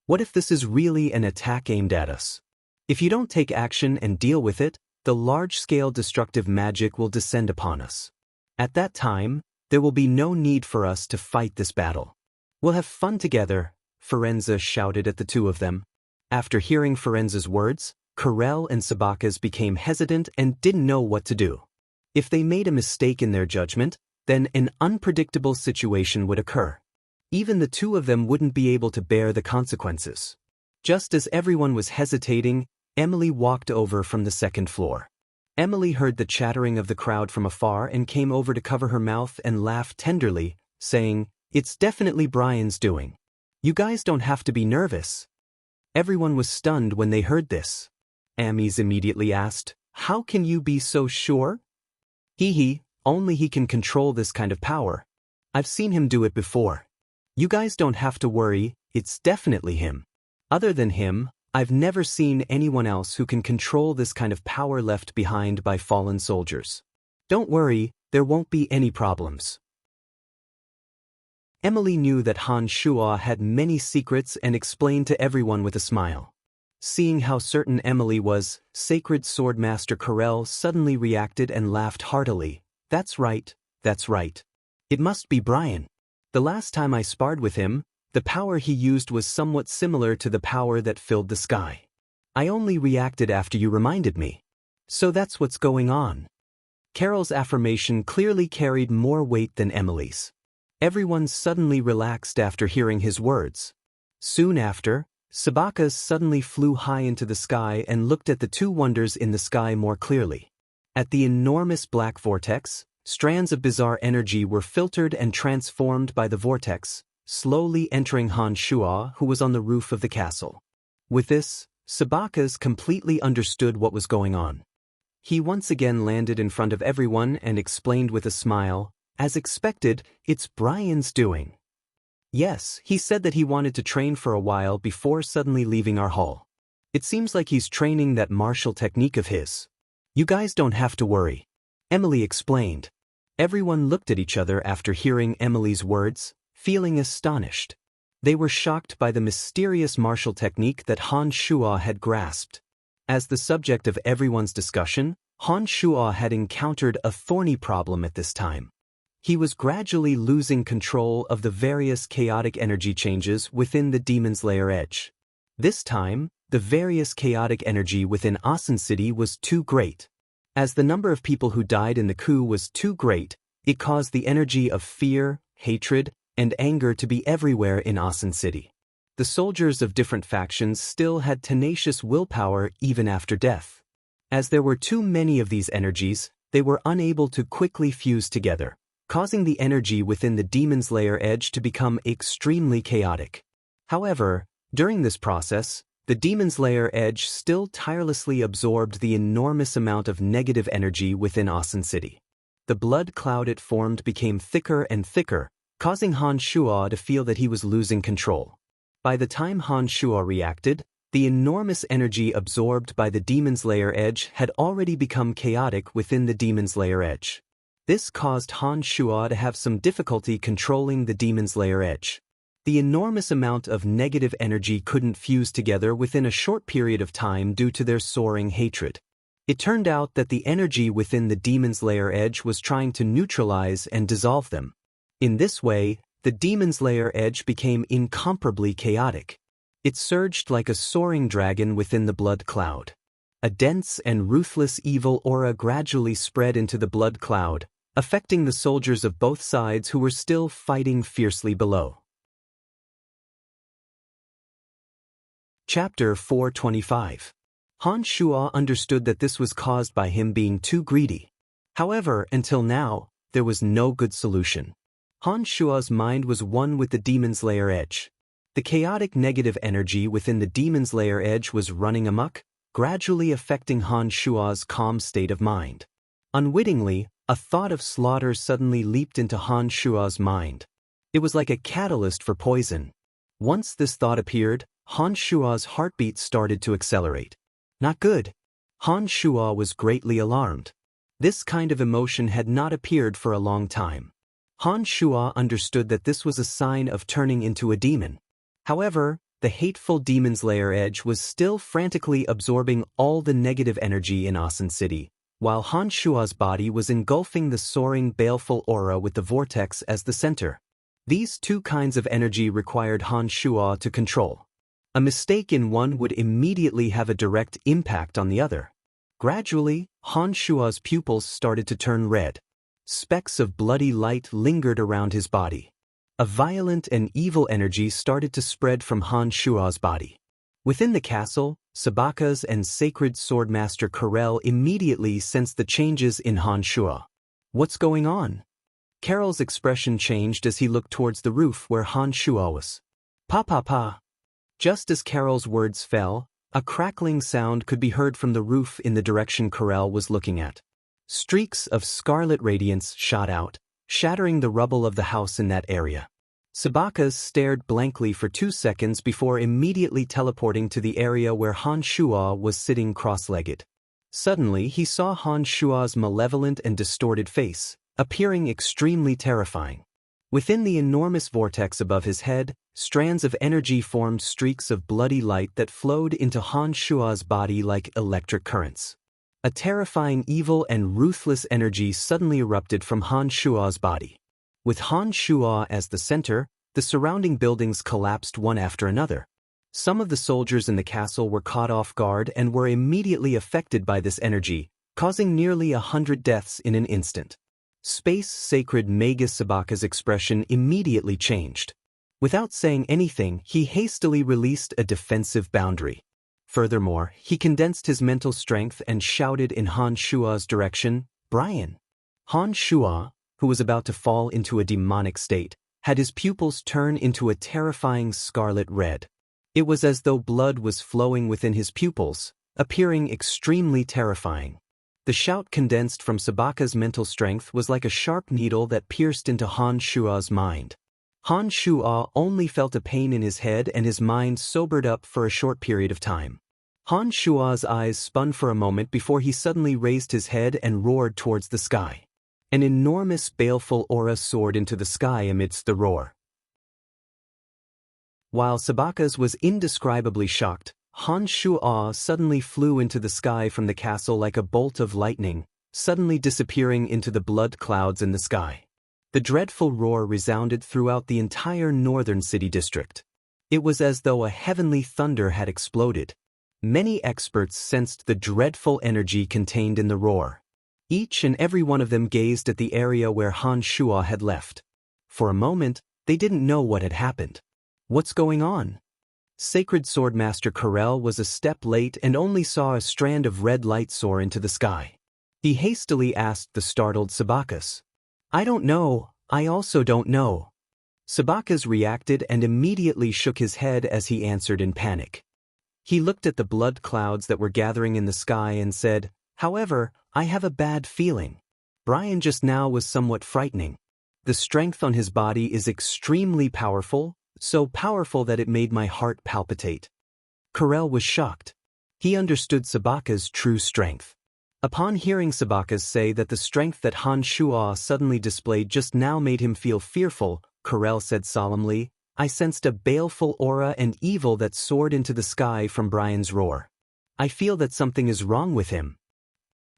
What if this is really an attack aimed at us? If you don't take action and deal with it, the large-scale destructive magic will descend upon us. At that time, there will be no need for us to fight this battle. We'll have fun together," Firenze shouted at the two of them. After hearing Firenze's words, Karel and Sabakas became hesitant and didn't know what to do. If they made a mistake in their judgment, then an unpredictable situation would occur. Even the two of them wouldn't be able to bear the consequences. Just as everyone was hesitating, Emily walked over from the second floor. Emily heard the chattering of the crowd from afar and came over to cover her mouth and laugh tenderly, saying, "It's definitely Brian's doing. You guys don't have to be nervous." Everyone was stunned when they heard this. Ames immediately asked, "How can you be so sure?" Only he can control this kind of power. I've seen him do it before. You guys don't have to worry, it's definitely him. Other than him, I've never seen anyone else who can control this kind of power left behind by fallen soldiers. Don't worry, there won't be any problems." Emily knew that Han Shuo had many secrets and explained to everyone with a smile. Seeing how certain Emily was, Sacred Swordmaster Karel suddenly reacted and laughed heartily. That's right. It must be Brian. The last time I sparred with him, the power he used was somewhat similar to the power that filled the sky. I only reacted after you reminded me. So that's what's going on. Carol's affirmation clearly carried more weight than Emily's. Everyone suddenly relaxed after hearing his words. Soon after, Sabakas suddenly flew high into the sky and looked at the two wonders in the sky more clearly. At the enormous black vortex, strands of bizarre energy were filtered and transformed by the vortex, slowly entering Han Shuo, who was on the roof of the castle. With this, Sabakas completely understood what was going on. He once again landed in front of everyone and explained with a smile, "As expected, it's Brian's doing." Yes, he said that he wanted to train for a while before suddenly leaving our hall. It seems like he's training that martial technique of his. You guys don't have to worry. Emily explained. Everyone looked at each other after hearing Emily's words, feeling astonished. They were shocked by the mysterious martial technique that Han Shuo had grasped. As the subject of everyone's discussion, Han Shuo had encountered a thorny problem at this time. He was gradually losing control of the various chaotic energy changes within the Demon's Lair edge. This time, the various chaotic energy within Asen City was too great. As the number of people who died in the coup was too great, it caused the energy of fear, hatred, and anger to be everywhere in Asen City. The soldiers of different factions still had tenacious willpower even after death. As there were too many of these energies, they were unable to quickly fuse together, causing the energy within the Demon's Lair edge to become extremely chaotic. However, during this process, the Demon's Lair edge still tirelessly absorbed the enormous amount of negative energy within Asen City. The blood cloud it formed became thicker and thicker, causing Han Shuo to feel that he was losing control. By the time Han Shuo reacted, the enormous energy absorbed by the Demon's Lair edge had already become chaotic within the Demon's Lair edge. This caused Han Shuo to have some difficulty controlling the Demon's Lair edge. The enormous amount of negative energy couldn't fuse together within a short period of time due to their soaring hatred. It turned out that the energy within the Demon's Lair edge was trying to neutralize and dissolve them. In this way, the Demon's Lair edge became incomparably chaotic. It surged like a soaring dragon within the blood cloud. A dense and ruthless evil aura gradually spread into the blood cloud, affecting the soldiers of both sides who were still fighting fiercely below. Chapter 425. Han Shuo understood that this was caused by him being too greedy. However, until now, there was no good solution. Han Shuo's mind was one with the Demon's Lair edge. The chaotic negative energy within the Demon's Lair edge was running amok, gradually affecting Han Shuo's calm state of mind. Unwittingly, a thought of slaughter suddenly leaped into Han Shuo's mind. It was like a catalyst for poison. Once this thought appeared, Han Shuo's heartbeat started to accelerate. Not good. Han Shuo was greatly alarmed. This kind of emotion had not appeared for a long time. Han Shuo understood that this was a sign of turning into a demon. However, the hateful Demon's Lair edge was still frantically absorbing all the negative energy in Asen City, while Han Shuo's body was engulfing the soaring baleful aura with the vortex as the center. These two kinds of energy required Han Shuo to control. A mistake in one would immediately have a direct impact on the other. Gradually, Han Shuo's pupils started to turn red. Specks of bloody light lingered around his body. A violent and evil energy started to spread from Han Shuo's body. Within the castle, Sabaka's and Sacred Swordmaster Karel immediately sensed the changes in Han Shuo. What's going on? Karel's expression changed as he looked towards the roof where Han Shuo was. Pa. Just as Karel's words fell, a crackling sound could be heard from the roof in the direction Karel was looking at. Streaks of scarlet radiance shot out, shattering the rubble of the house in that area. Sabaka's stared blankly for 2 seconds before immediately teleporting to the area where Han Shuo was sitting cross-legged. Suddenly, he saw Han Shuo's malevolent and distorted face, appearing extremely terrifying. Within the enormous vortex above his head, strands of energy formed streaks of bloody light that flowed into Han Shuo's body like electric currents. A terrifying evil and ruthless energy suddenly erupted from Han Shuo's body. With Han Shuo as the center, the surrounding buildings collapsed one after another. Some of the soldiers in the castle were caught off guard and were immediately affected by this energy, causing nearly 100 deaths in an instant. Space Sacred Magus Sabaka's expression immediately changed. Without saying anything, he hastily released a defensive boundary. Furthermore, he condensed his mental strength and shouted in Han Shuo's direction, "Brian!" Han Shuo, who was about to fall into a demonic state, had his pupils turn into a terrifying scarlet red. It was as though blood was flowing within his pupils, appearing extremely terrifying. The shout condensed from Sabaka's mental strength was like a sharp needle that pierced into Han Shuo's mind. Han Shuo only felt a pain in his head and his mind sobered up for a short period of time. Han Shuo's eyes spun for a moment before he suddenly raised his head and roared towards the sky. An enormous baleful aura soared into the sky amidst the roar. While Sabaka's was indescribably shocked, Han Shuo suddenly flew into the sky from the castle like a bolt of lightning, suddenly disappearing into the blood clouds in the sky. The dreadful roar resounded throughout the entire northern city district. It was as though a heavenly thunder had exploded. Many experts sensed the dreadful energy contained in the roar. Each and every one of them gazed at the area where Han Shuo had left. For a moment, they didn't know what had happened. What's going on? Sacred Swordmaster Corel was a step late and only saw a strand of red light soar into the sky. He hastily asked the startled Sabakas. I don't know, I also don't know. Sabakas reacted and immediately shook his head as he answered in panic. He looked at the blood clouds that were gathering in the sky and said, however, I have a bad feeling. Brian just now was somewhat frightening. The strength on his body is extremely powerful, so powerful that it made my heart palpitate. Corel was shocked. He understood Sabaka's true strength. Upon hearing Sabakas say that the strength that Han Shuo suddenly displayed just now made him feel fearful, Corel said solemnly, I sensed a baleful aura and evil that soared into the sky from Brian's roar. I feel that something is wrong with him.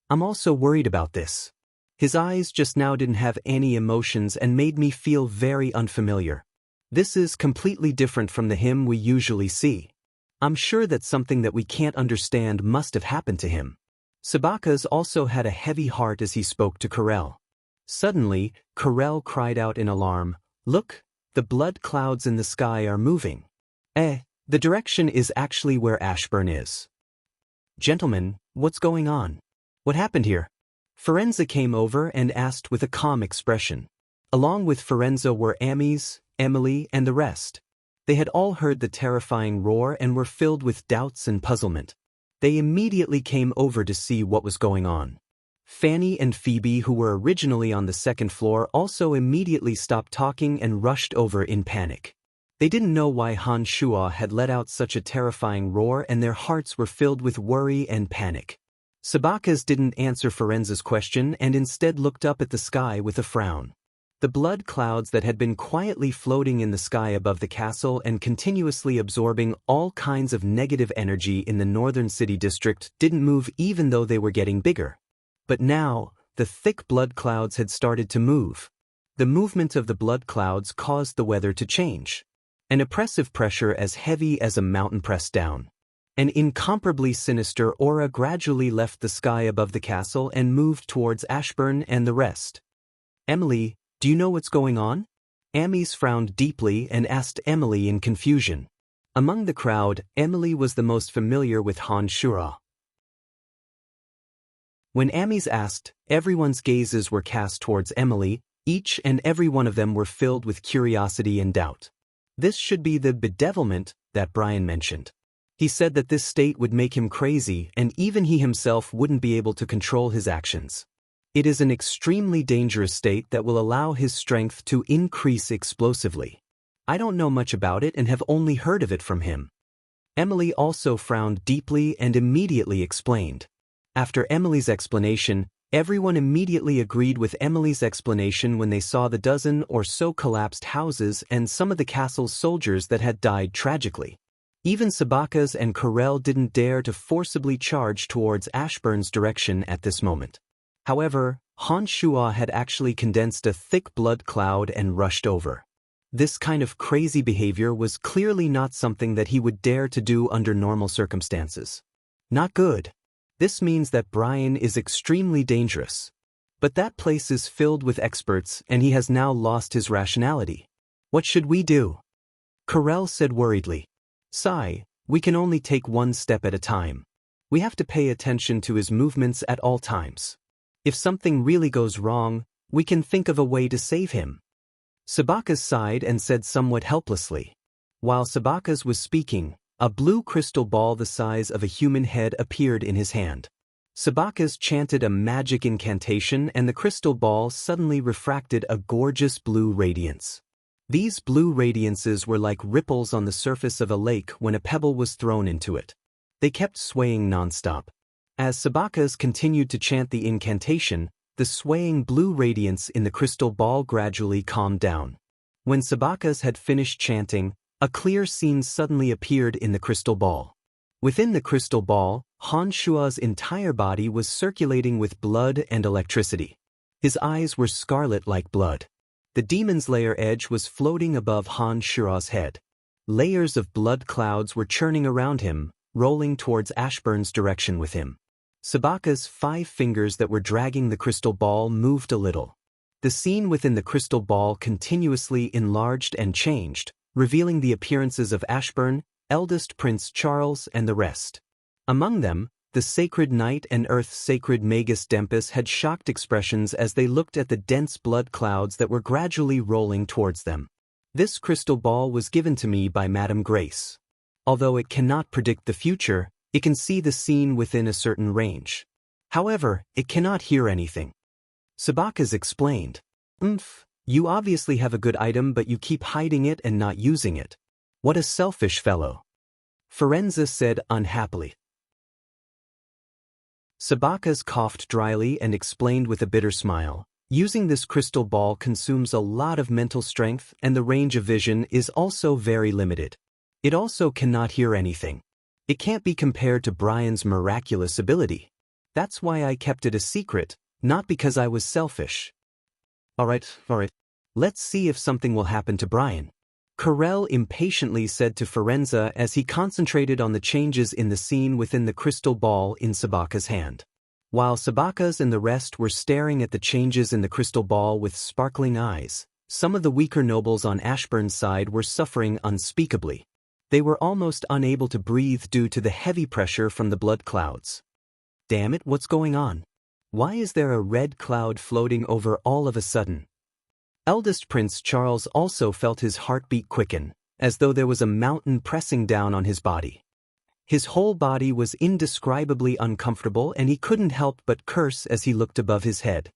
I'm also worried about this. His eyes just now didn't have any emotions and made me feel very unfamiliar. This is completely different from the him we usually see. I'm sure that something that we can't understand must have happened to him. Sabakas also had a heavy heart as he spoke to Corel. Suddenly, Corel cried out in alarm, Look, the blood clouds in the sky are moving. The direction is actually where Ashburn is. Gentlemen, what's going on? What happened here? Firenze came over and asked with a calm expression. Along with Firenze were Amis, Emily, and the rest. They had all heard the terrifying roar and were filled with doubts and puzzlement. They immediately came over to see what was going on. Fanny and Phoebe, who were originally on the second floor, also immediately stopped talking and rushed over in panic. They didn't know why Han Shuo had let out such a terrifying roar and their hearts were filled with worry and panic. Sabakas didn't answer Firenze's question and instead looked up at the sky with a frown. The blood clouds that had been quietly floating in the sky above the castle and continuously absorbing all kinds of negative energy in the northern city district didn't move even though they were getting bigger. But now, the thick blood clouds had started to move. The movement of the blood clouds caused the weather to change. An oppressive pressure as heavy as a mountain pressed down. An incomparably sinister aura gradually left the sky above the castle and moved towards Ashburn and the rest. Emily, do you know what's going on? Amis frowned deeply and asked Emily in confusion. Among the crowd, Emily was the most familiar with Han Shuo. When Amis asked, everyone's gazes were cast towards Emily, each and every one of them were filled with curiosity and doubt. This should be the bedevilment that Brian mentioned. He said that this state would make him crazy and even he himself wouldn't be able to control his actions. It is an extremely dangerous state that will allow his strength to increase explosively. I don't know much about it and have only heard of it from him. Emily also frowned deeply and immediately explained. After Emily's explanation, everyone immediately agreed with Emily's explanation when they saw the dozen or so collapsed houses and some of the castle's soldiers that had died tragically. Even Sabakas and Corel didn't dare to forcibly charge towards Ashburn's direction at this moment. However, Han Shuo had actually condensed a thick blood cloud and rushed over. This kind of crazy behavior was clearly not something that he would dare to do under normal circumstances. Not good. This means that Brian is extremely dangerous. But that place is filled with experts and he has now lost his rationality. What should we do? Corel said worriedly. Sigh, we can only take one step at a time. We have to pay attention to his movements at all times. If something really goes wrong, we can think of a way to save him. Sabakas sighed and said somewhat helplessly. While Sabakas was speaking, a blue crystal ball the size of a human head appeared in his hand. Sabakas chanted a magic incantation and the crystal ball suddenly refracted a gorgeous blue radiance. These blue radiances were like ripples on the surface of a lake when a pebble was thrown into it. They kept swaying nonstop. As Sabakas continued to chant the incantation, the swaying blue radiance in the crystal ball gradually calmed down. When Sabakas had finished chanting, a clear scene suddenly appeared in the crystal ball. Within the crystal ball, Han Shua's entire body was circulating with blood and electricity. His eyes were scarlet like blood. The demon's lair edge was floating above Han Shua's head. Layers of blood clouds were churning around him, rolling towards Ashburn's direction with him. Sabaka's 5 fingers that were dragging the crystal ball moved a little. The scene within the crystal ball continuously enlarged and changed, revealing the appearances of Ashburn, eldest Prince Charles, and the rest. Among them, the Sacred Knight and Earth's Sacred Magus Dempus had shocked expressions as they looked at the dense blood clouds that were gradually rolling towards them. This crystal ball was given to me by Madame Grace. Although it cannot predict the future, it can see the scene within a certain range. However, it cannot hear anything. Sabakas explained. You obviously have a good item but you keep hiding it and not using it. What a selfish fellow. Firenze said unhappily. Sabakas coughed dryly and explained with a bitter smile. Using this crystal ball consumes a lot of mental strength and the range of vision is also very limited. It also cannot hear anything. It can't be compared to Brian's miraculous ability. That's why I kept it a secret, not because I was selfish. Alright. Let's see if something will happen to Brian. Corell impatiently said to Firenze as he concentrated on the changes in the scene within the crystal ball in Sabaka's hand. While Sabakas and the rest were staring at the changes in the crystal ball with sparkling eyes, some of the weaker nobles on Ashburn's side were suffering unspeakably. They were almost unable to breathe due to the heavy pressure from the blood clouds. Damn it, what's going on? Why is there a red cloud floating over all of a sudden? Eldest Prince Charles also felt his heartbeat quicken, as though there was a mountain pressing down on his body. His whole body was indescribably uncomfortable and he couldn't help but curse as he looked above his head.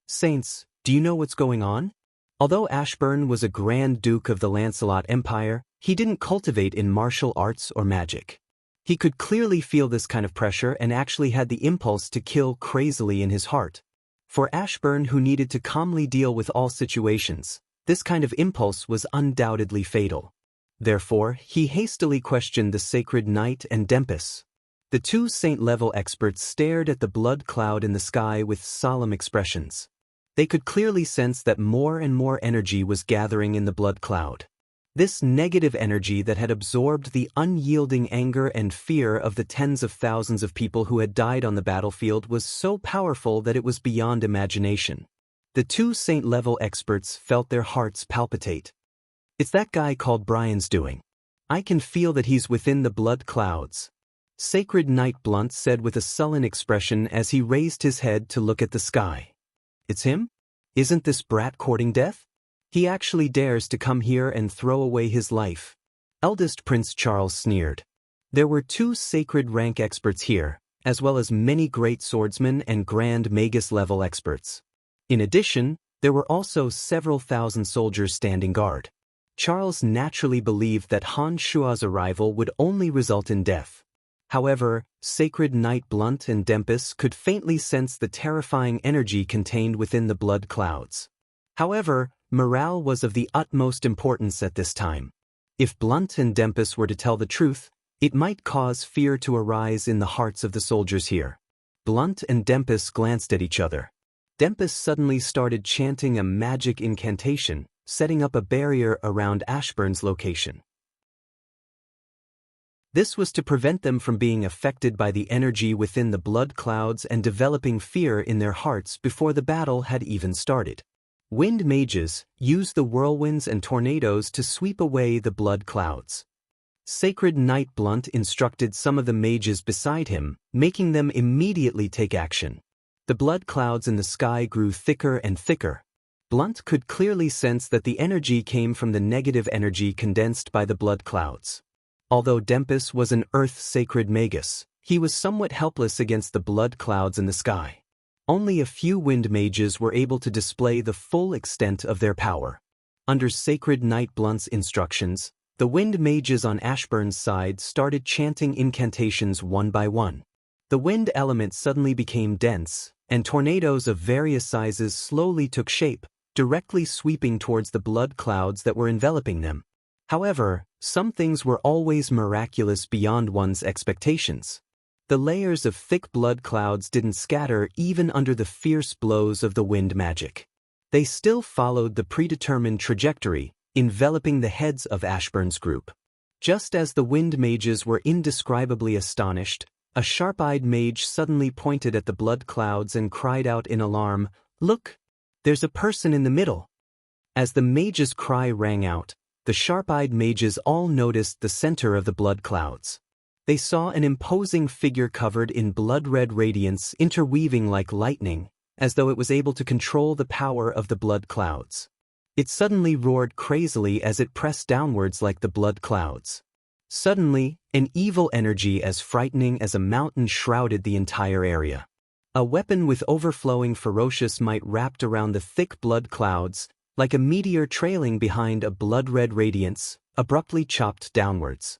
Saints, do you know what's going on? Although Ashburn was a Grand Duke of the Lancelot Empire, he didn't cultivate in martial arts or magic. He could clearly feel this kind of pressure and actually had the impulse to kill crazily in his heart. For Ashburn, who needed to calmly deal with all situations, this kind of impulse was undoubtedly fatal. Therefore, he hastily questioned the Sacred Knight and Dempus. The 2 saint-level experts stared at the blood cloud in the sky with solemn expressions. They could clearly sense that more and more energy was gathering in the blood cloud. This negative energy that had absorbed the unyielding anger and fear of the tens of thousands of people who had died on the battlefield was so powerful that it was beyond imagination. The 2 saint-level experts felt their hearts palpitate. It's that guy called Brian's doing. I can feel that he's within the blood clouds. Sacred Knight Blunt said with a sullen expression as he raised his head to look at the sky. It's him? Isn't this brat courting death? He actually dares to come here and throw away his life. Eldest Prince Charles sneered. There were 2 sacred rank experts here, as well as many great swordsmen and Grand Magus-level experts. In addition, there were also several thousand soldiers standing guard. Charles naturally believed that Han Shua's arrival would only result in death. However, Sacred Knight Blunt and Dempus could faintly sense the terrifying energy contained within the blood clouds. However, morale was of the utmost importance at this time. If Blunt and Dempus were to tell the truth, it might cause fear to arise in the hearts of the soldiers here. Blunt and Dempus glanced at each other. Dempus suddenly started chanting a magic incantation, setting up a barrier around Ashburn's location. This was to prevent them from being affected by the energy within the blood clouds and developing fear in their hearts before the battle had even started. Wind mages used the whirlwinds and tornadoes to sweep away the blood clouds. Sacred Knight Blunt instructed some of the mages beside him, making them immediately take action. The blood clouds in the sky grew thicker and thicker. Blunt could clearly sense that the energy came from the negative energy condensed by the blood clouds. Although Dempus was an Earth Sacred Magus, he was somewhat helpless against the blood clouds in the sky. Only a few wind mages were able to display the full extent of their power. Under Sacred Knight Blunt's instructions, the wind mages on Ashburn's side started chanting incantations one by one. The wind element suddenly became dense, and tornadoes of various sizes slowly took shape, directly sweeping towards the blood clouds that were enveloping them. However, Some things were always miraculous beyond one's expectations. The layers of thick blood clouds didn't scatter even under the fierce blows of the wind magic. They still followed the predetermined trajectory, enveloping the heads of Ashburn's group. Just as the wind mages were indescribably astonished, a sharp-eyed mage suddenly pointed at the blood clouds and cried out in alarm, "Look! There's a person in the middle!" As the mage's cry rang out, the sharp-eyed mages all noticed the center of the blood clouds. They saw an imposing figure covered in blood-red radiance interweaving like lightning, as though it was able to control the power of the blood clouds. It suddenly roared crazily as it pressed downwards like the blood clouds. Suddenly, an evil energy as frightening as a mountain shrouded the entire area. A weapon with overflowing ferocious might wrapped around the thick blood clouds, like a meteor trailing behind a blood-red radiance, abruptly chopped downwards.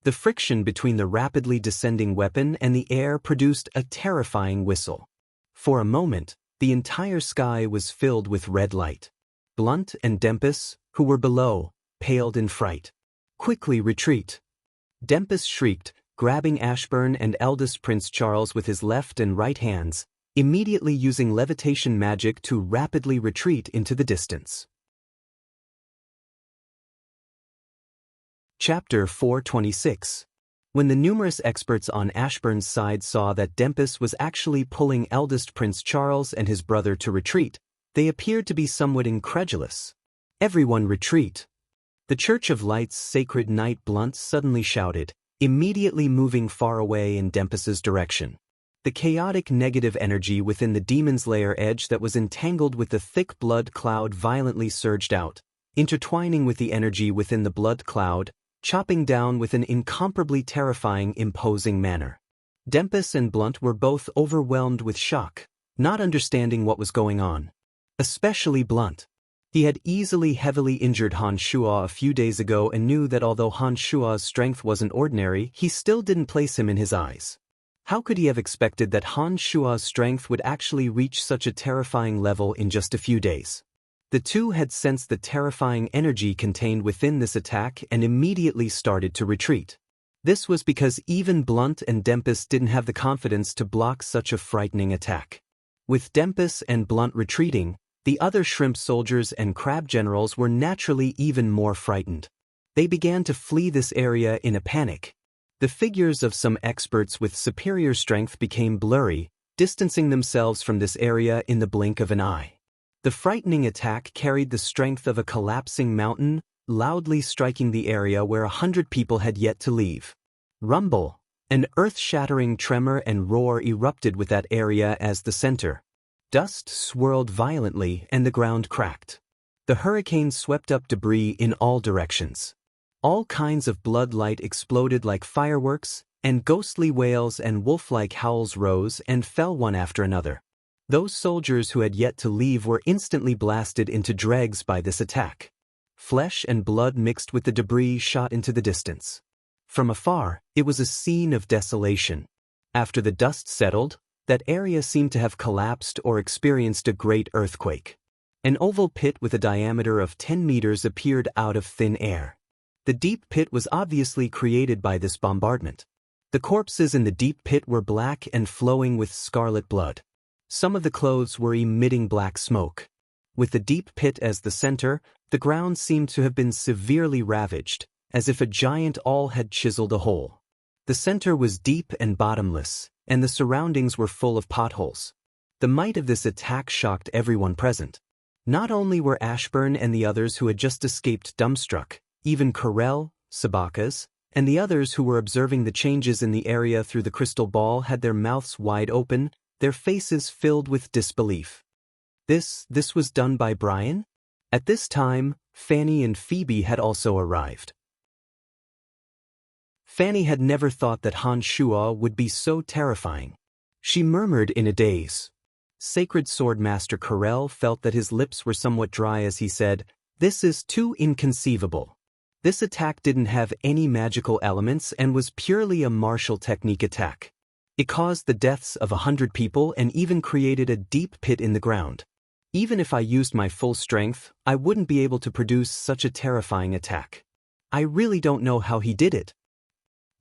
The friction between the rapidly descending weapon and the air produced a terrifying whistle. For a moment, the entire sky was filled with red light. Blunt and Dempus, who were below, paled in fright. "Quickly retreat!" Dempus shrieked, grabbing Ashburn and eldest Prince Charles with his left and right hands, immediately using levitation magic to rapidly retreat into the distance. Chapter 426. When the numerous experts on Ashburn's side saw that Dempus was actually pulling eldest Prince Charles and his brother to retreat, they appeared to be somewhat incredulous. "Everyone retreat!" The Church of Light's sacred knight Blunt suddenly shouted, immediately moving far away in Dempus's direction. The chaotic negative energy within the demon's lair edge that was entangled with the thick blood cloud violently surged out, intertwining with the energy within the blood cloud, chopping down with an incomparably terrifying, imposing manner. Dempus and Blunt were both overwhelmed with shock, not understanding what was going on. Especially Blunt. He had easily heavily injured Han Shuo a few days ago and knew that although Han Shuo's strength wasn't ordinary, he still didn't place him in his eyes. How could he have expected that Han Shuo's strength would actually reach such a terrifying level in just a few days? The two had sensed the terrifying energy contained within this attack and immediately started to retreat. This was because even Blunt and Dempus didn't have the confidence to block such a frightening attack. With Dempus and Blunt retreating, the other shrimp soldiers and crab generals were naturally even more frightened. They began to flee this area in a panic. The figures of some experts with superior strength became blurry, distancing themselves from this area in the blink of an eye. The frightening attack carried the strength of a collapsing mountain, loudly striking the area where 100 people had yet to leave. Rumble! An earth-shattering tremor and roar erupted with that area as the center. Dust swirled violently and the ground cracked. The hurricane swept up debris in all directions. All kinds of blood light exploded like fireworks, and ghostly wails and wolf-like howls rose and fell one after another. Those soldiers who had yet to leave were instantly blasted into dregs by this attack. Flesh and blood mixed with the debris shot into the distance. From afar, it was a scene of desolation. After the dust settled, that area seemed to have collapsed or experienced a great earthquake. An oval pit with a diameter of 10 meters appeared out of thin air. The deep pit was obviously created by this bombardment. The corpses in the deep pit were black and flowing with scarlet blood. Some of the clothes were emitting black smoke. With the deep pit as the center, the ground seemed to have been severely ravaged, as if a giant awl had chiseled a hole. The center was deep and bottomless, and the surroundings were full of potholes. The might of this attack shocked everyone present. Not only were Ashburn and the others who had just escaped dumbstruck, even Corel, Sabakas, and the others who were observing the changes in the area through the crystal ball had their mouths wide open, their faces filled with disbelief. This was done by Brian? At this time, Fanny and Phoebe had also arrived. Fanny had never thought that Han Shuo would be so terrifying. She murmured in a daze. Sacred Sword Master Corel felt that his lips were somewhat dry as he said, "This is too inconceivable. This attack didn't have any magical elements and was purely a martial technique attack. It caused the deaths of 100 people and even created a deep pit in the ground. Even if I used my full strength, I wouldn't be able to produce such a terrifying attack." I really don't know how he did it.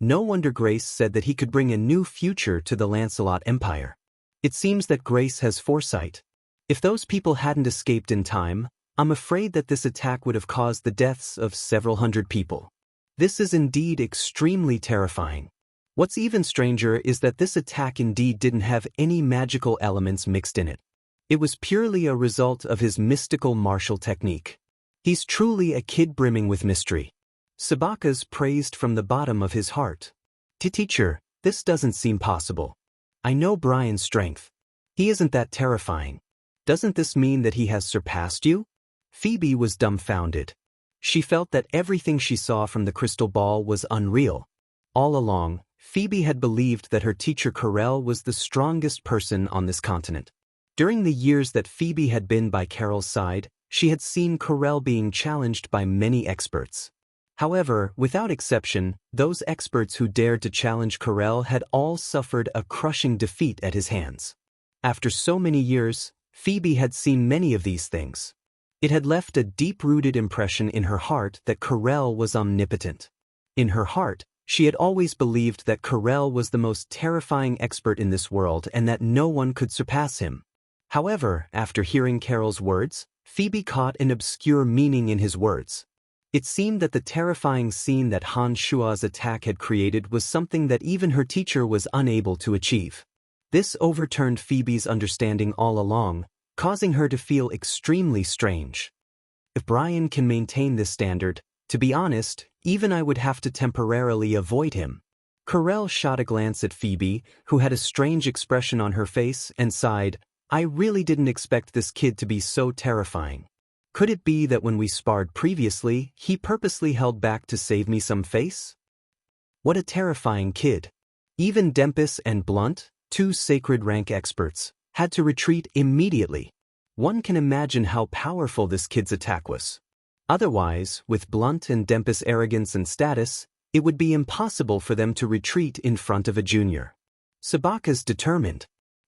No wonder Grace said that he could bring a new future to the Lancelot Empire. It seems that Grace has foresight. If those people hadn't escaped in time, I'm afraid that this attack would have caused the deaths of several hundred people. This is indeed extremely terrifying. What's even stranger is that this attack indeed didn't have any magical elements mixed in it. It was purely a result of his mystical martial technique. He's truly a kid brimming with mystery. Sabakas praised from the bottom of his heart. Teacher, this doesn't seem possible. I know Brian's strength. He isn't that terrifying. Doesn't this mean that he has surpassed you? Phoebe was dumbfounded. She felt that everything she saw from the crystal ball was unreal. All along, Phoebe had believed that her teacher Carell was the strongest person on this continent. During the years that Phoebe had been by Carell's side, she had seen Carell being challenged by many experts. However, without exception, those experts who dared to challenge Carell had all suffered a crushing defeat at his hands. After so many years, Phoebe had seen many of these things. It had left a deep-rooted impression in her heart that Carell was omnipotent. In her heart, she had always believed that Carell was the most terrifying expert in this world and that no one could surpass him. However, after hearing Carell's words, Phoebe caught an obscure meaning in his words. It seemed that the terrifying scene that Han Shua's attack had created was something that even her teacher was unable to achieve. This overturned Phoebe's understanding all along, causing her to feel extremely strange. If Brian can maintain this standard, to be honest, even I would have to temporarily avoid him. Carell shot a glance at Phoebe, who had a strange expression on her face, and sighed, I really didn't expect this kid to be so terrifying. Could it be that when we sparred previously, he purposely held back to save me some face? What a terrifying kid. Even Dempus and Blunt, two sacred rank experts, had to retreat immediately. One can imagine how powerful this kid's attack was. Otherwise, with Blunt and Dempus' arrogance and status, it would be impossible for them to retreat in front of a junior. Sabaka's determined.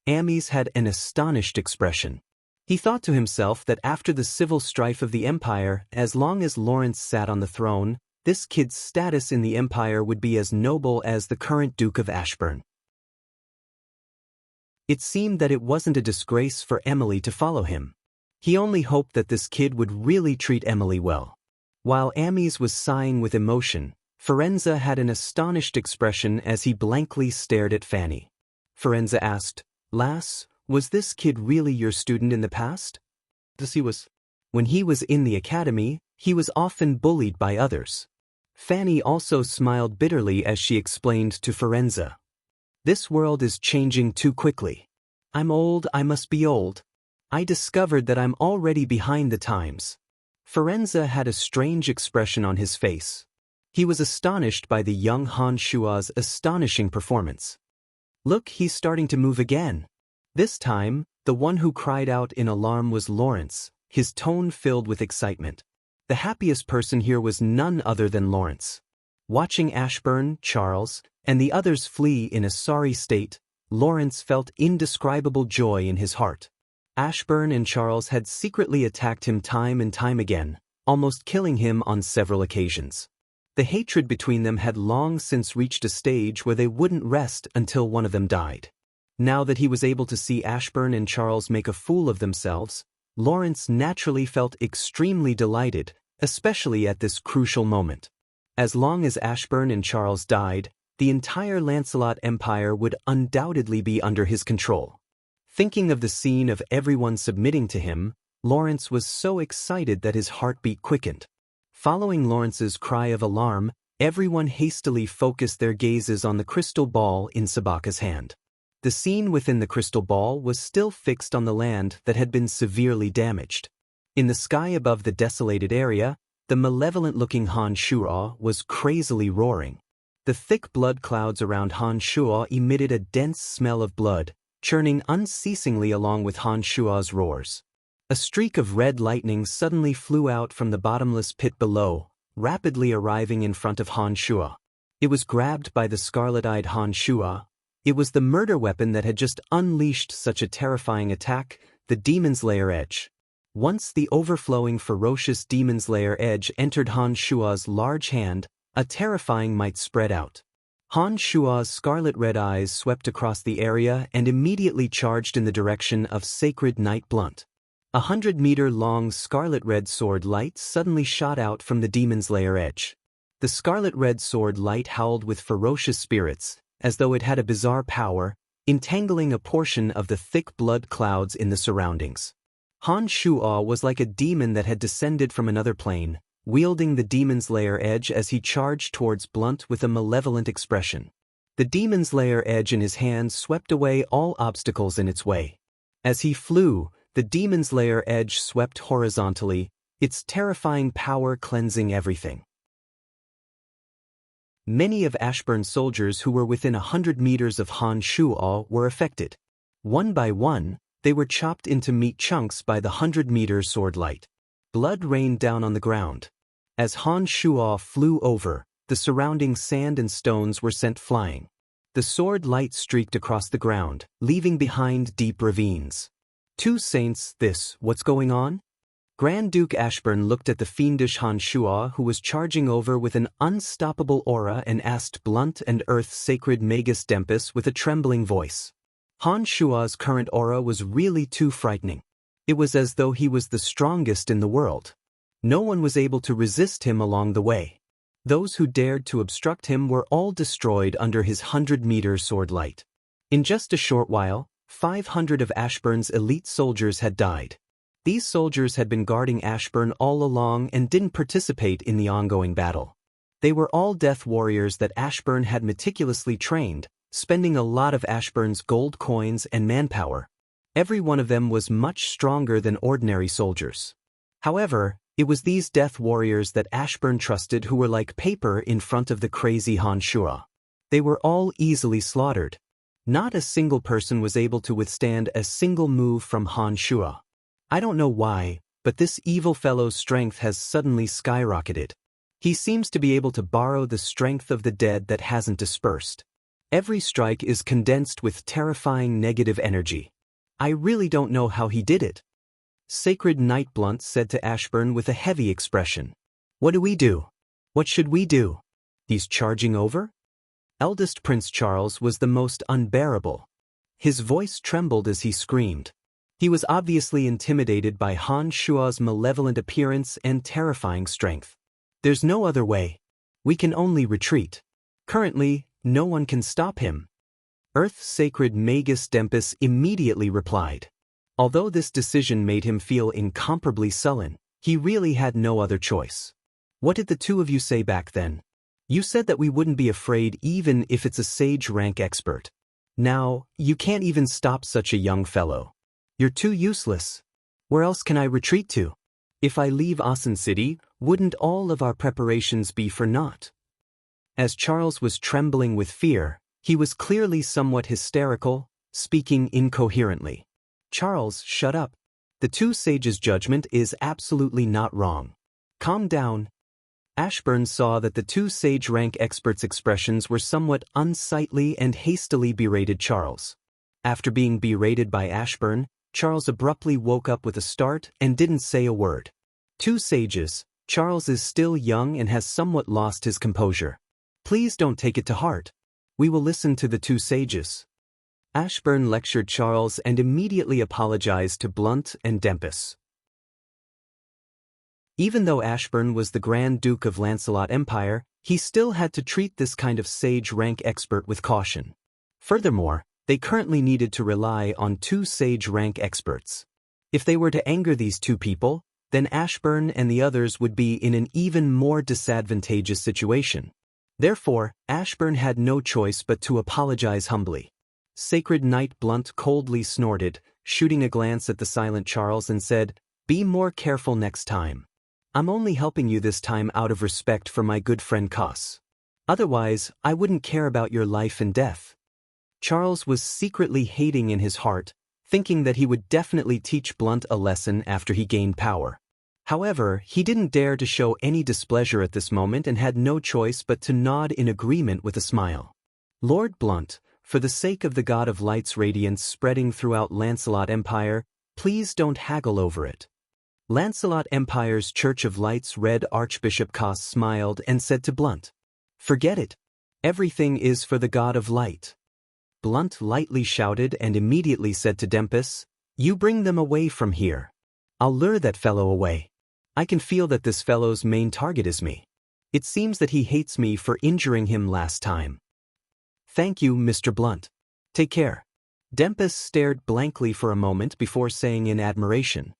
Ames had an astonished expression. He thought to himself that after the civil strife of the Empire, as long as Lawrence sat on the throne, this kid's status in the Empire would be as noble as the current Duke of Ashburn. It seemed that it wasn't a disgrace for Emily to follow him. He only hoped that this kid would really treat Emily well. While Ames was sighing with emotion, Firenze had an astonished expression as he blankly stared at Fanny. Firenze asked, Lass, was this kid really your student in the past? When he was in the academy, he was often bullied by others. Fanny also smiled bitterly as she explained to Firenze. This world is changing too quickly. I'm old, I must be old. I discovered that I'm already behind the times. Firenze had a strange expression on his face. He was astonished by the young Han Shua's astonishing performance. Look, he's starting to move again. This time, the one who cried out in alarm was Lawrence, his tone filled with excitement. The happiest person here was none other than Lawrence. Watching Ashburn, Charles, and the others flee in a sorry state, Lawrence felt indescribable joy in his heart. Ashburn and Charles had secretly attacked him time and time again, almost killing him on several occasions. The hatred between them had long since reached a stage where they wouldn't rest until one of them died. Now that he was able to see Ashburn and Charles make a fool of themselves, Lawrence naturally felt extremely delighted, especially at this crucial moment. As long as Ashburn and Charles died, the entire Lancelot Empire would undoubtedly be under his control. Thinking of the scene of everyone submitting to him, Lawrence was so excited that his heartbeat quickened. Following Lawrence's cry of alarm, everyone hastily focused their gazes on the crystal ball in Sabaka's hand. The scene within the crystal ball was still fixed on the land that had been severely damaged. In the sky above the desolated area, the malevolent-looking Han Shua was crazily roaring. The thick blood clouds around Han Shua emitted a dense smell of blood, churning unceasingly along with Han Shua's roars. A streak of red lightning suddenly flew out from the bottomless pit below, rapidly arriving in front of Han Shua. It was grabbed by the scarlet-eyed Han Shua. It was the murder weapon that had just unleashed such a terrifying attack, the Demon's Lair Edge. Once the overflowing ferocious demon's lair edge entered Han Shua's large hand, a terrifying might spread out. Han Shua's scarlet-red eyes swept across the area and immediately charged in the direction of Sacred Night Blunt. 100-meter-long scarlet-red sword light suddenly shot out from the demon's lair edge. The scarlet-red sword light howled with ferocious spirits, as though it had a bizarre power, entangling a portion of the thick blood clouds in the surroundings. Han Shua was like a demon that had descended from another plane, wielding the demon's lair edge as he charged towards Blunt with a malevolent expression. The demon's lair edge in his hand swept away all obstacles in its way. As he flew, the demon's lair edge swept horizontally, its terrifying power cleansing everything. Many of Ashburn's soldiers who were within 100 meters of Han Shua were affected. One by one, they were chopped into meat chunks by the 100-meter sword light. Blood rained down on the ground. As Han Shua flew over, the surrounding sand and stones were sent flying. The sword light streaked across the ground, leaving behind deep ravines. Two saints, what's going on? Grand Duke Ashburn looked at the fiendish Han Shua who was charging over with an unstoppable aura and asked Blunt and Earth's sacred Magus Dempus with a trembling voice. Han Shua's current aura was really too frightening. It was as though he was the strongest in the world. No one was able to resist him along the way. Those who dared to obstruct him were all destroyed under his 100-meter sword light. In just a short while, 500 of Ashburn's elite soldiers had died. These soldiers had been guarding Ashburn all along and didn't participate in the ongoing battle. They were all death warriors that Ashburn had meticulously trained, spending a lot of Ashburn's gold coins and manpower. Every one of them was much stronger than ordinary soldiers. However, it was these death warriors that Ashburn trusted who were like paper in front of the crazy Han Shua. They were all easily slaughtered. Not a single person was able to withstand a single move from Han Shua. I don't know why, but this evil fellow's strength has suddenly skyrocketed. He seems to be able to borrow the strength of the dead that hasn't dispersed. Every strike is condensed with terrifying negative energy. I really don't know how he did it. Sacred Night Blunt said to Ashburn with a heavy expression. What do we do? What should we do? He's charging over? Eldest Prince Charles was the most unbearable. His voice trembled as he screamed. He was obviously intimidated by Han Shua's malevolent appearance and terrifying strength. There's no other way. We can only retreat. Currently, no one can stop him. Earth's sacred Magus Dempus immediately replied. Although this decision made him feel incomparably sullen, he really had no other choice. What did the two of you say back then? You said that we wouldn't be afraid even if it's a sage rank expert. Now, you can't even stop such a young fellow. You're too useless. Where else can I retreat to? If I leave Asan City, wouldn't all of our preparations be for naught? As Charles was trembling with fear, he was clearly somewhat hysterical, speaking incoherently. Charles, shut up. The two sages' judgment is absolutely not wrong. Calm down. Ashburn saw that the two sage rank experts' expressions were somewhat unsightly and hastily berated Charles. After being berated by Ashburn, Charles abruptly woke up with a start and didn't say a word. Two sages, Charles is still young and has somewhat lost his composure. Please don't take it to heart. We will listen to the two sages. Ashburn lectured Charles and immediately apologized to Blunt and Dempus. Even though Ashburn was the Grand Duke of Lancelot Empire, he still had to treat this kind of sage rank expert with caution. Furthermore, they currently needed to rely on two sage rank experts. If they were to anger these two people, then Ashburn and the others would be in an even more disadvantageous situation. Therefore, Ashburn had no choice but to apologize humbly. Sacred Night Blunt coldly snorted, shooting a glance at the silent Charles and said, "Be more careful next time. I'm only helping you this time out of respect for my good friend Koss. Otherwise, I wouldn't care about your life and death." Charles was secretly hating in his heart, thinking that he would definitely teach Blunt a lesson after he gained power. However, he didn't dare to show any displeasure at this moment and had no choice but to nod in agreement with a smile. "Lord Blunt, for the sake of the God of Light's radiance spreading throughout Lancelot Empire, please don't haggle over it. Lancelot Empire's Church of Light's Red Archbishop Koss smiled and said to Blunt, "Forget it. Everything is for the God of Light." Blunt lightly shouted and immediately said to Dempus, "You bring them away from here. I'll lure that fellow away. I can feel that this fellow's main target is me. It seems that he hates me for injuring him last time." "Thank you, Mr. Blunt. Take care." Dempus stared blankly for a moment before saying in admiration.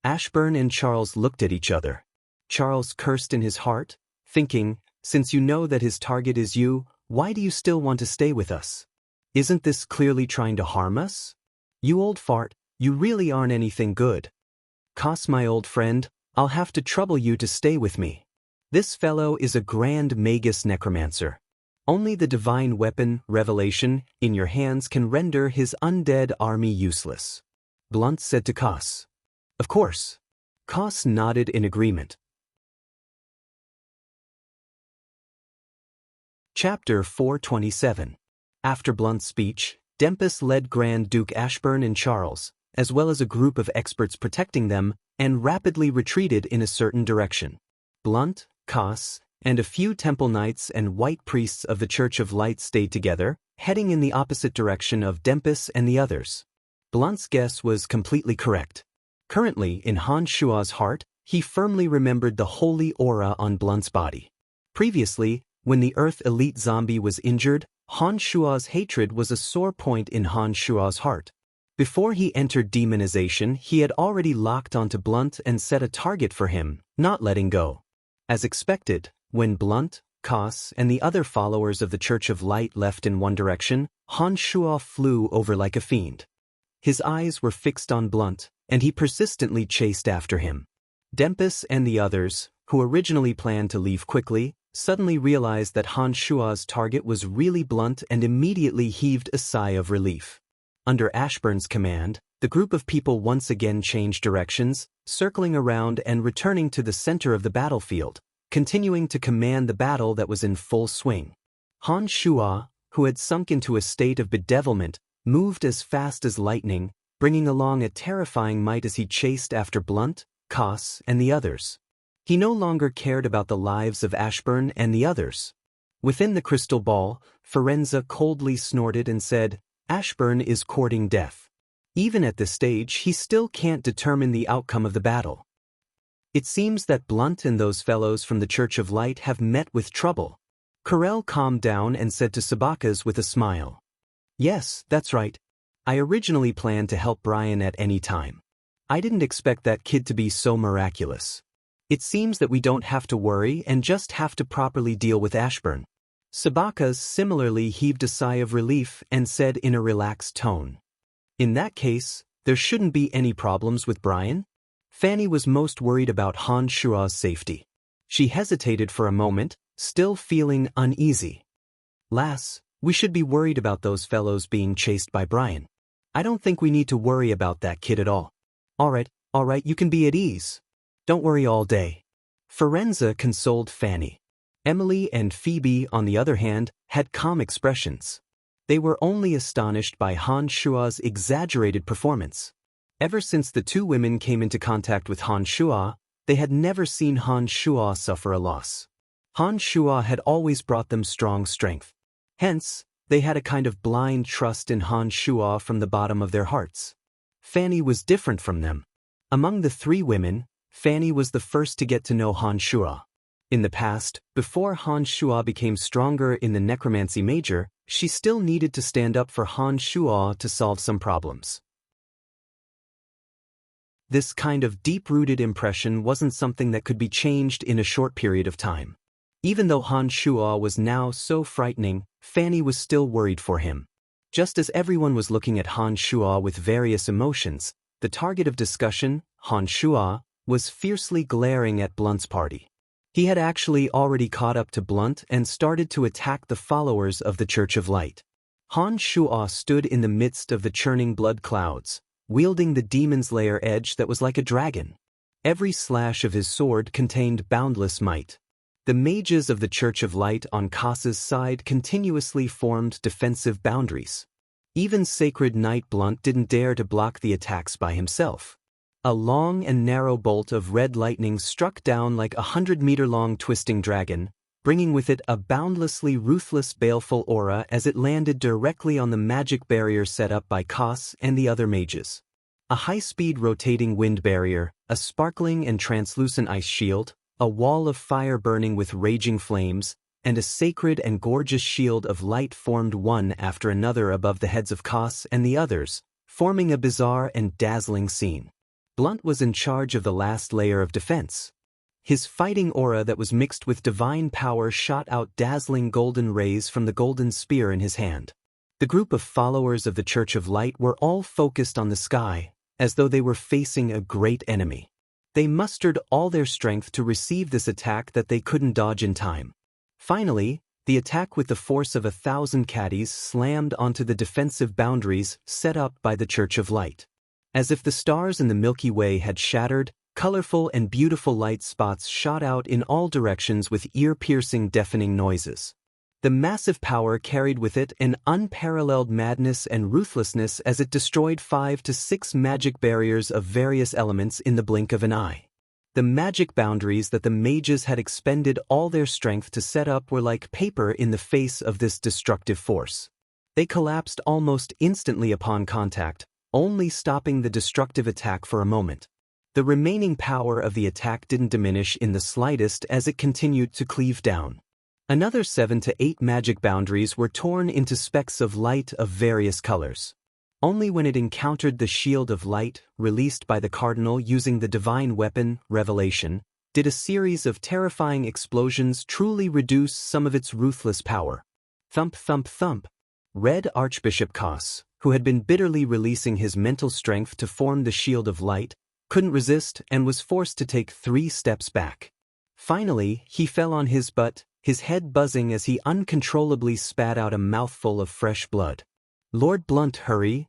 Ashburn and Charles looked at each other. Charles cursed in his heart, thinking, since you know that his target is you, why do you still want to stay with us? Isn't this clearly trying to harm us? You old fart, you really aren't anything good. Koss, my old friend, I'll have to trouble you to stay with me. This fellow is a grand magus necromancer. Only the divine weapon, revelation, in your hands can render his undead army useless. Blunt said to Koss. Of course. Koss nodded in agreement. Chapter 427. After Blunt's speech, Dempus led Grand Duke Ashburn and Charles, as well as a group of experts protecting them, and rapidly retreated in a certain direction. Blunt, Koss, and a few temple knights and white priests of the Church of Light stayed together, heading in the opposite direction of Dempus and the others. Blunt's guess was completely correct. Currently, in Han Shua's heart, he firmly remembered the holy aura on Blunt's body. Previously, when the Earth Elite zombie was injured, Han Shua's hatred was a sore point in Han Shua's heart. Before he entered demonization, he had already locked onto Blunt and set a target for him, not letting go. As expected, when Blunt, Koss, and the other followers of the Church of Light left in one direction, Han Shua flew over like a fiend. His eyes were fixed on Blunt, and he persistently chased after him. Dempus and the others, who originally planned to leave quickly, suddenly realized that Han Shua's target was really Blunt and immediately heaved a sigh of relief. Under Ashburn's command, the group of people once again changed directions, circling around and returning to the center of the battlefield, continuing to command the battle that was in full swing. Han Shua, who had sunk into a state of bedevilment, moved as fast as lightning, bringing along a terrifying might as he chased after Blunt, Koss, and the others. He no longer cared about the lives of Ashburn and the others. Within the crystal ball, Firenze coldly snorted and said, Ashburn is courting death. Even at this stage, he still can't determine the outcome of the battle. It seems that Blunt and those fellows from the Church of Light have met with trouble. Corel calmed down and said to Sabakas with a smile. Yes, that's right. I originally planned to help Brian at any time. I didn't expect that kid to be so miraculous. It seems that we don't have to worry and just have to properly deal with Ashburn. Sabakas similarly heaved a sigh of relief and said in a relaxed tone. In that case, there shouldn't be any problems with Brian? Fanny was most worried about Han Shua's safety. She hesitated for a moment, still feeling uneasy. Lass, we should be worried about those fellows being chased by Brian. I don't think we need to worry about that kid at all. All right, you can be at ease. Don't worry all day. Firenze consoled Fanny. Emily and Phoebe, on the other hand, had calm expressions. They were only astonished by Han Shua's exaggerated performance. Ever since the two women came into contact with Han Shua, they had never seen Han Shua suffer a loss. Han Shua had always brought them strong strength. Hence, they had a kind of blind trust in Han Shua from the bottom of their hearts. Fanny was different from them. Among the three women, Fanny was the first to get to know Han Shua. In the past, before Han Shua became stronger in the Necromancy Major, she still needed to stand up for Han Shua to solve some problems. This kind of deep-rooted impression wasn't something that could be changed in a short period of time. Even though Han Shua was now so frightening, Fanny was still worried for him. Just as everyone was looking at Han Shua with various emotions, the target of discussion, Han Shua, was fiercely glaring at Blunt's party. He had actually already caught up to Blunt and started to attack the followers of the Church of Light. Han Shua stood in the midst of the churning blood clouds, wielding the demon's lair edge that was like a dragon. Every slash of his sword contained boundless might. The mages of the Church of Light on Koss's side continuously formed defensive boundaries. Even Sacred Knight Blunt didn't dare to block the attacks by himself. A long and narrow bolt of red lightning struck down like a 100-meter-long twisting dragon, bringing with it a boundlessly ruthless, baleful aura as it landed directly on the magic barrier set up by Kos and the other mages. A high-speed rotating wind barrier, a sparkling and translucent ice shield, a wall of fire burning with raging flames, and a sacred and gorgeous shield of light formed one after another above the heads of Kos and the others, forming a bizarre and dazzling scene. Blunt was in charge of the last layer of defense. His fighting aura that was mixed with divine power shot out dazzling golden rays from the golden spear in his hand. The group of followers of the Church of Light were all focused on the sky, as though they were facing a great enemy. They mustered all their strength to receive this attack that they couldn't dodge in time. Finally, the attack with the force of 1,000 caddies slammed onto the defensive boundaries set up by the Church of Light. As if the stars in the Milky Way had shattered, colorful and beautiful light spots shot out in all directions with ear-piercing, deafening noises. The massive power carried with it an unparalleled madness and ruthlessness as it destroyed 5 to 6 magic barriers of various elements in the blink of an eye. The magic boundaries that the mages had expended all their strength to set up were like paper in the face of this destructive force. They collapsed almost instantly upon contact, only stopping the destructive attack for a moment. The remaining power of the attack didn't diminish in the slightest as it continued to cleave down. Another 7 to 8 magic boundaries were torn into specks of light of various colors. Only when it encountered the shield of light, released by the Cardinal using the divine weapon, Revelation, did a series of terrifying explosions truly reduce some of its ruthless power. Thump, thump, thump. Red Archbishop Kos, who had been bitterly releasing his mental strength to form the shield of light, couldn't resist and was forced to take 3 steps back. Finally, he fell on his butt, his head buzzing as he uncontrollably spat out a mouthful of fresh blood. "Lord Blunt, hurry!"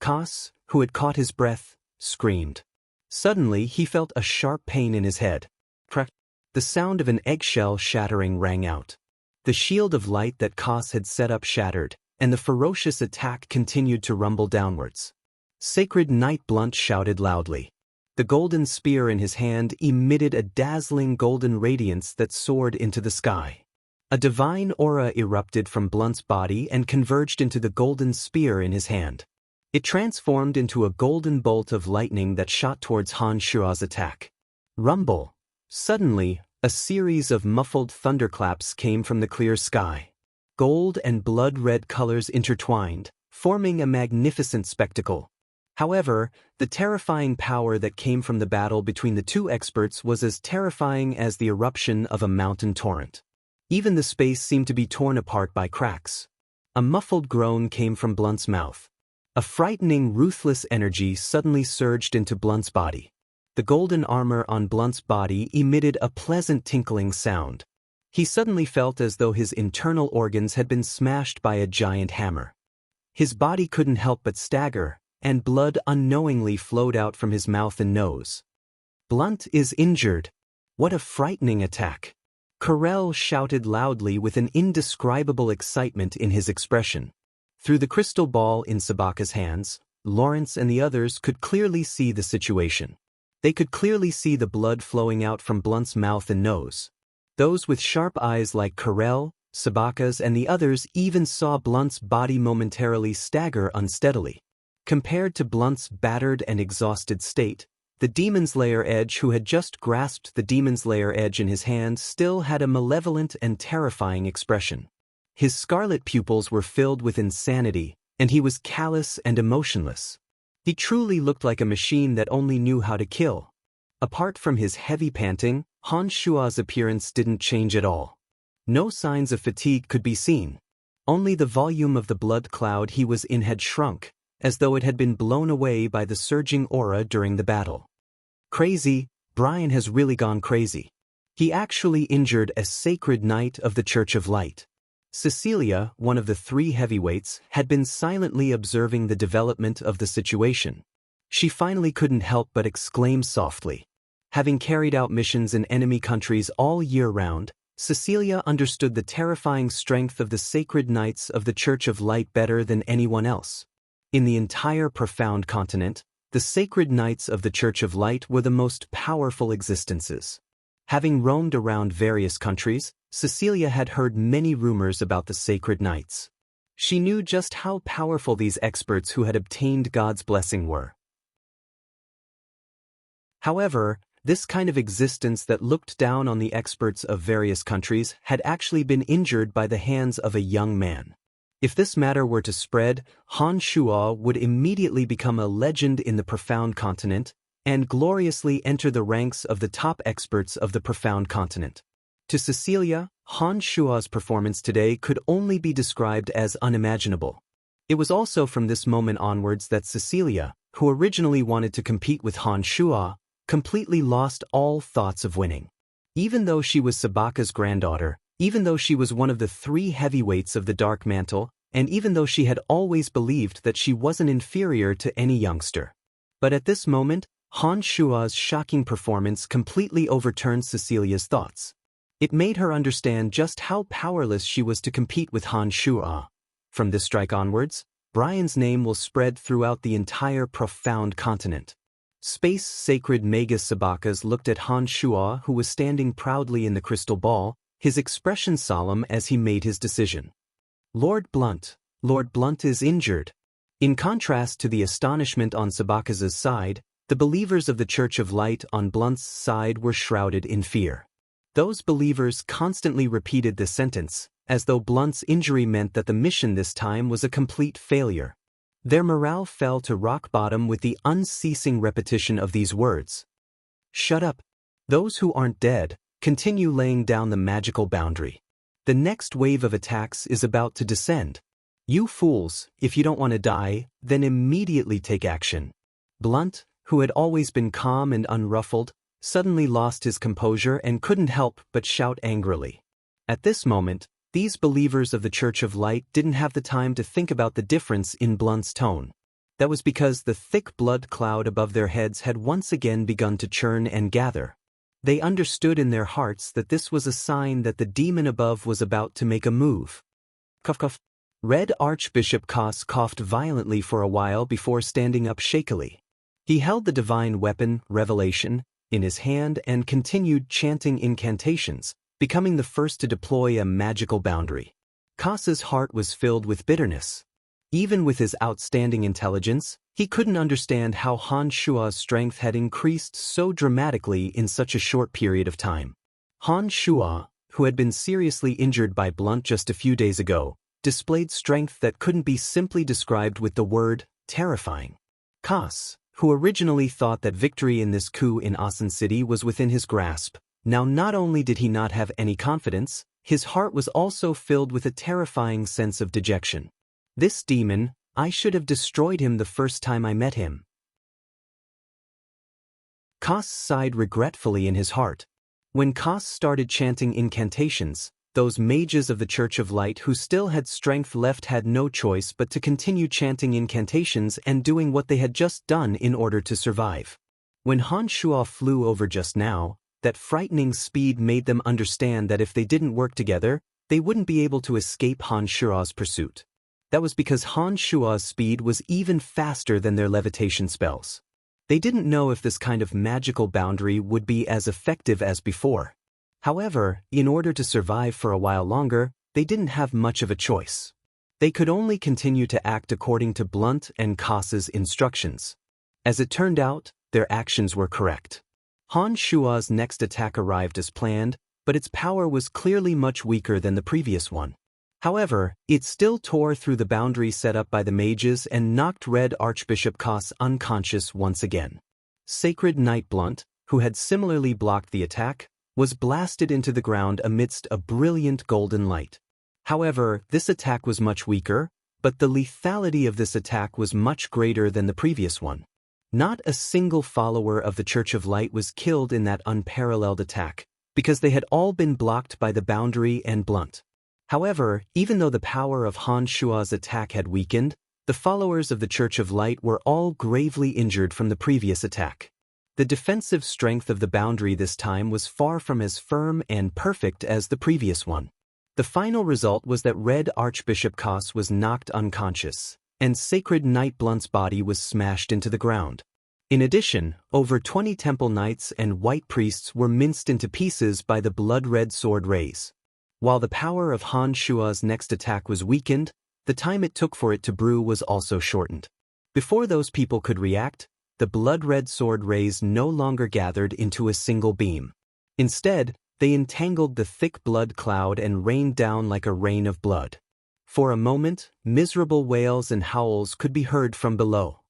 Kos, who had caught his breath, screamed. Suddenly he felt a sharp pain in his head. Crack! The sound of an eggshell shattering rang out. The shield of light that Kos had set up shattered, and the ferocious attack continued to rumble downwards. "Sacred Knight!" Blunt shouted loudly. The golden spear in his hand emitted a dazzling golden radiance that soared into the sky. A divine aura erupted from Blunt's body and converged into the golden spear in his hand. It transformed into a golden bolt of lightning that shot towards Han Shua's attack. Rumble! Suddenly, a series of muffled thunderclaps came from the clear sky. Gold and blood-red colors intertwined, forming a magnificent spectacle. However, the terrifying power that came from the battle between the two experts was as terrifying as the eruption of a mountain torrent. Even the space seemed to be torn apart by cracks. A muffled groan came from Blunt's mouth. A frightening, ruthless energy suddenly surged into Blunt's body. The golden armor on Blunt's body emitted a pleasant tinkling sound. He suddenly felt as though his internal organs had been smashed by a giant hammer. His body couldn't help but stagger, and blood unknowingly flowed out from his mouth and nose. "Blunt is injured. What a frightening attack!" Corell shouted loudly with an indescribable excitement in his expression. Through the crystal ball in Sabaka's hands, Lawrence and the others could clearly see the situation. They could clearly see the blood flowing out from Blunt's mouth and nose. Those with sharp eyes like Corell, Sabaka's and the others even saw Blunt's body momentarily stagger unsteadily. Compared to Blunt's battered and exhausted state, the Demon's Lair Edge who had just grasped the Demon's Lair Edge in his hand still had a malevolent and terrifying expression. His scarlet pupils were filled with insanity, and he was callous and emotionless. He truly looked like a machine that only knew how to kill. Apart from his heavy panting, Han Shua's appearance didn't change at all. No signs of fatigue could be seen. Only the volume of the blood cloud he was in had shrunk, as though it had been blown away by the surging aura during the battle. Crazy, Brian has really gone crazy. He actually injured a sacred knight of the Church of Light. Cecilia, one of the 3 heavyweights, had been silently observing the development of the situation. She finally couldn't help but exclaim softly. Having carried out missions in enemy countries all year round, Cecilia understood the terrifying strength of the sacred knights of the Church of Light better than anyone else. In the entire profound continent, the sacred knights of the Church of Light were the most powerful existences. Having roamed around various countries, Cecilia had heard many rumors about the sacred knights. She knew just how powerful these experts who had obtained God's blessing were. However, this kind of existence that looked down on the experts of various countries had actually been injured by the hands of a young man. If this matter were to spread, Han Shuo would immediately become a legend in the profound continent and gloriously enter the ranks of the top experts of the profound continent. To Cecilia, Han Shuo's performance today could only be described as unimaginable. It was also from this moment onwards that Cecilia, who originally wanted to compete with Han Shuo, completely lost all thoughts of winning. Even though she was Sabaka's granddaughter, even though she was one of the 3 heavyweights of the Dark Mantle, and even though she had always believed that she wasn't inferior to any youngster. But at this moment, Han Shuo's shocking performance completely overturned Cecilia's thoughts. It made her understand just how powerless she was to compete with Han Shuo. From this strike onwards, Brian's name will spread throughout the entire profound continent. Space Sacred Magus Sabakas looked at Han Shuo, who was standing proudly in the crystal ball, his expression solemn as he made his decision. Lord Blunt is injured. In contrast to the astonishment on Sabakas's side, the believers of the Church of Light on Blunt's side were shrouded in fear. Those believers constantly repeated this sentence, as though Blunt's injury meant that the mission this time was a complete failure. Their morale fell to rock bottom with the unceasing repetition of these words. Shut up. Those who aren't dead, continue laying down the magical boundary. The next wave of attacks is about to descend. You fools, if you don't want to die, then immediately take action. Blunt, who had always been calm and unruffled, suddenly lost his composure and couldn't help but shout angrily. At this moment, these believers of the Church of Light didn't have the time to think about the difference in Blunt's tone. That was because the thick blood cloud above their heads had once again begun to churn and gather. They understood in their hearts that this was a sign that the demon above was about to make a move. Cough cough. Red Archbishop Koss coughed violently for a while before standing up shakily. He held the divine weapon, Revelation, in his hand and continued chanting incantations, becoming the first to deploy a magical boundary. Koss's heart was filled with bitterness. Even with his outstanding intelligence, he couldn't understand how Han Shuo's strength had increased so dramatically in such a short period of time. Han Shuo, who had been seriously injured by Blunt just a few days ago, displayed strength that couldn't be simply described with the word terrifying. Koss, who originally thought that victory in this coup in Asan City was within his grasp, now not only did he not have any confidence, his heart was also filled with a terrifying sense of dejection. This demon, I should have destroyed him the first time I met him. Koss sighed regretfully in his heart. When Koss started chanting incantations, those mages of the Church of Light who still had strength left had no choice but to continue chanting incantations and doing what they had just done in order to survive. When Han Shuo flew over just now, that frightening speed made them understand that if they didn't work together, they wouldn't be able to escape Han Shuo's pursuit. That was because Han Shuo's speed was even faster than their levitation spells. They didn't know if this kind of magical boundary would be as effective as before. However, in order to survive for a while longer, they didn't have much of a choice. They could only continue to act according to Blunt and Koss's instructions. As it turned out, their actions were correct. Han Shuo's next attack arrived as planned, but its power was clearly much weaker than the previous one. However, it still tore through the boundary set up by the mages and knocked Red Archbishop Koss unconscious once again. Sacred Knight Blunt, who had similarly blocked the attack, was blasted into the ground amidst a brilliant golden light. However, this attack was much weaker, but the lethality of this attack was much greater than the previous one. Not a single follower of the Church of Light was killed in that unparalleled attack, because they had all been blocked by the boundary and Blunt. However, even though the power of Han Shuo's attack had weakened, the followers of the Church of Light were all gravely injured from the previous attack. The defensive strength of the boundary this time was far from as firm and perfect as the previous one. The final result was that Red Archbishop Koss was knocked unconscious, and sacred Knight Blunt's body was smashed into the ground. In addition, over 20 temple knights and white priests were minced into pieces by the blood-red sword rays. While the power of Han Shua's next attack was weakened, the time it took for it to brew was also shortened. Before those people could react, the blood-red sword rays no longer gathered into a single beam. Instead, they entangled the thick blood cloud and rained down like a rain of blood. For a moment, miserable wails and howls could be heard from below.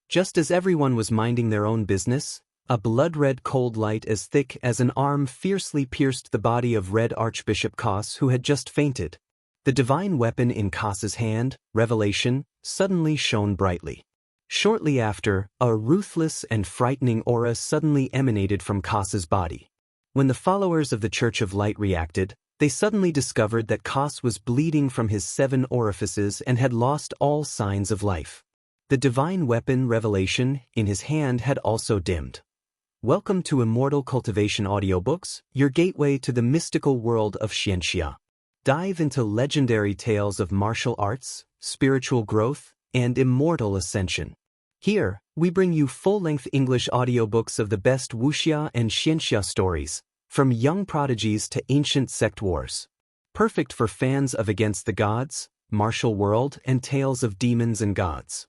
Just as everyone was minding their own business, a blood-red cold light as thick as an arm fiercely pierced the body of Red Archbishop Kos, who had just fainted. The divine weapon in Kos's hand, Revelation, suddenly shone brightly. Shortly after, a ruthless and frightening aura suddenly emanated from Kos's body. When the followers of the Church of Light reacted, they suddenly discovered that Kos was bleeding from his 7 orifices and had lost all signs of life. The divine weapon, Revelation, in his hand had also dimmed. Welcome to Immortal Cultivation Audiobooks, your gateway to the mystical world of Xianxia. Dive into legendary tales of martial arts, spiritual growth, and immortal ascension. Here, we bring you full-length English audiobooks of the best Wuxia and Xianxia stories, from young prodigies to ancient sect wars. Perfect for fans of Against the Gods, Martial World, and tales of demons and gods.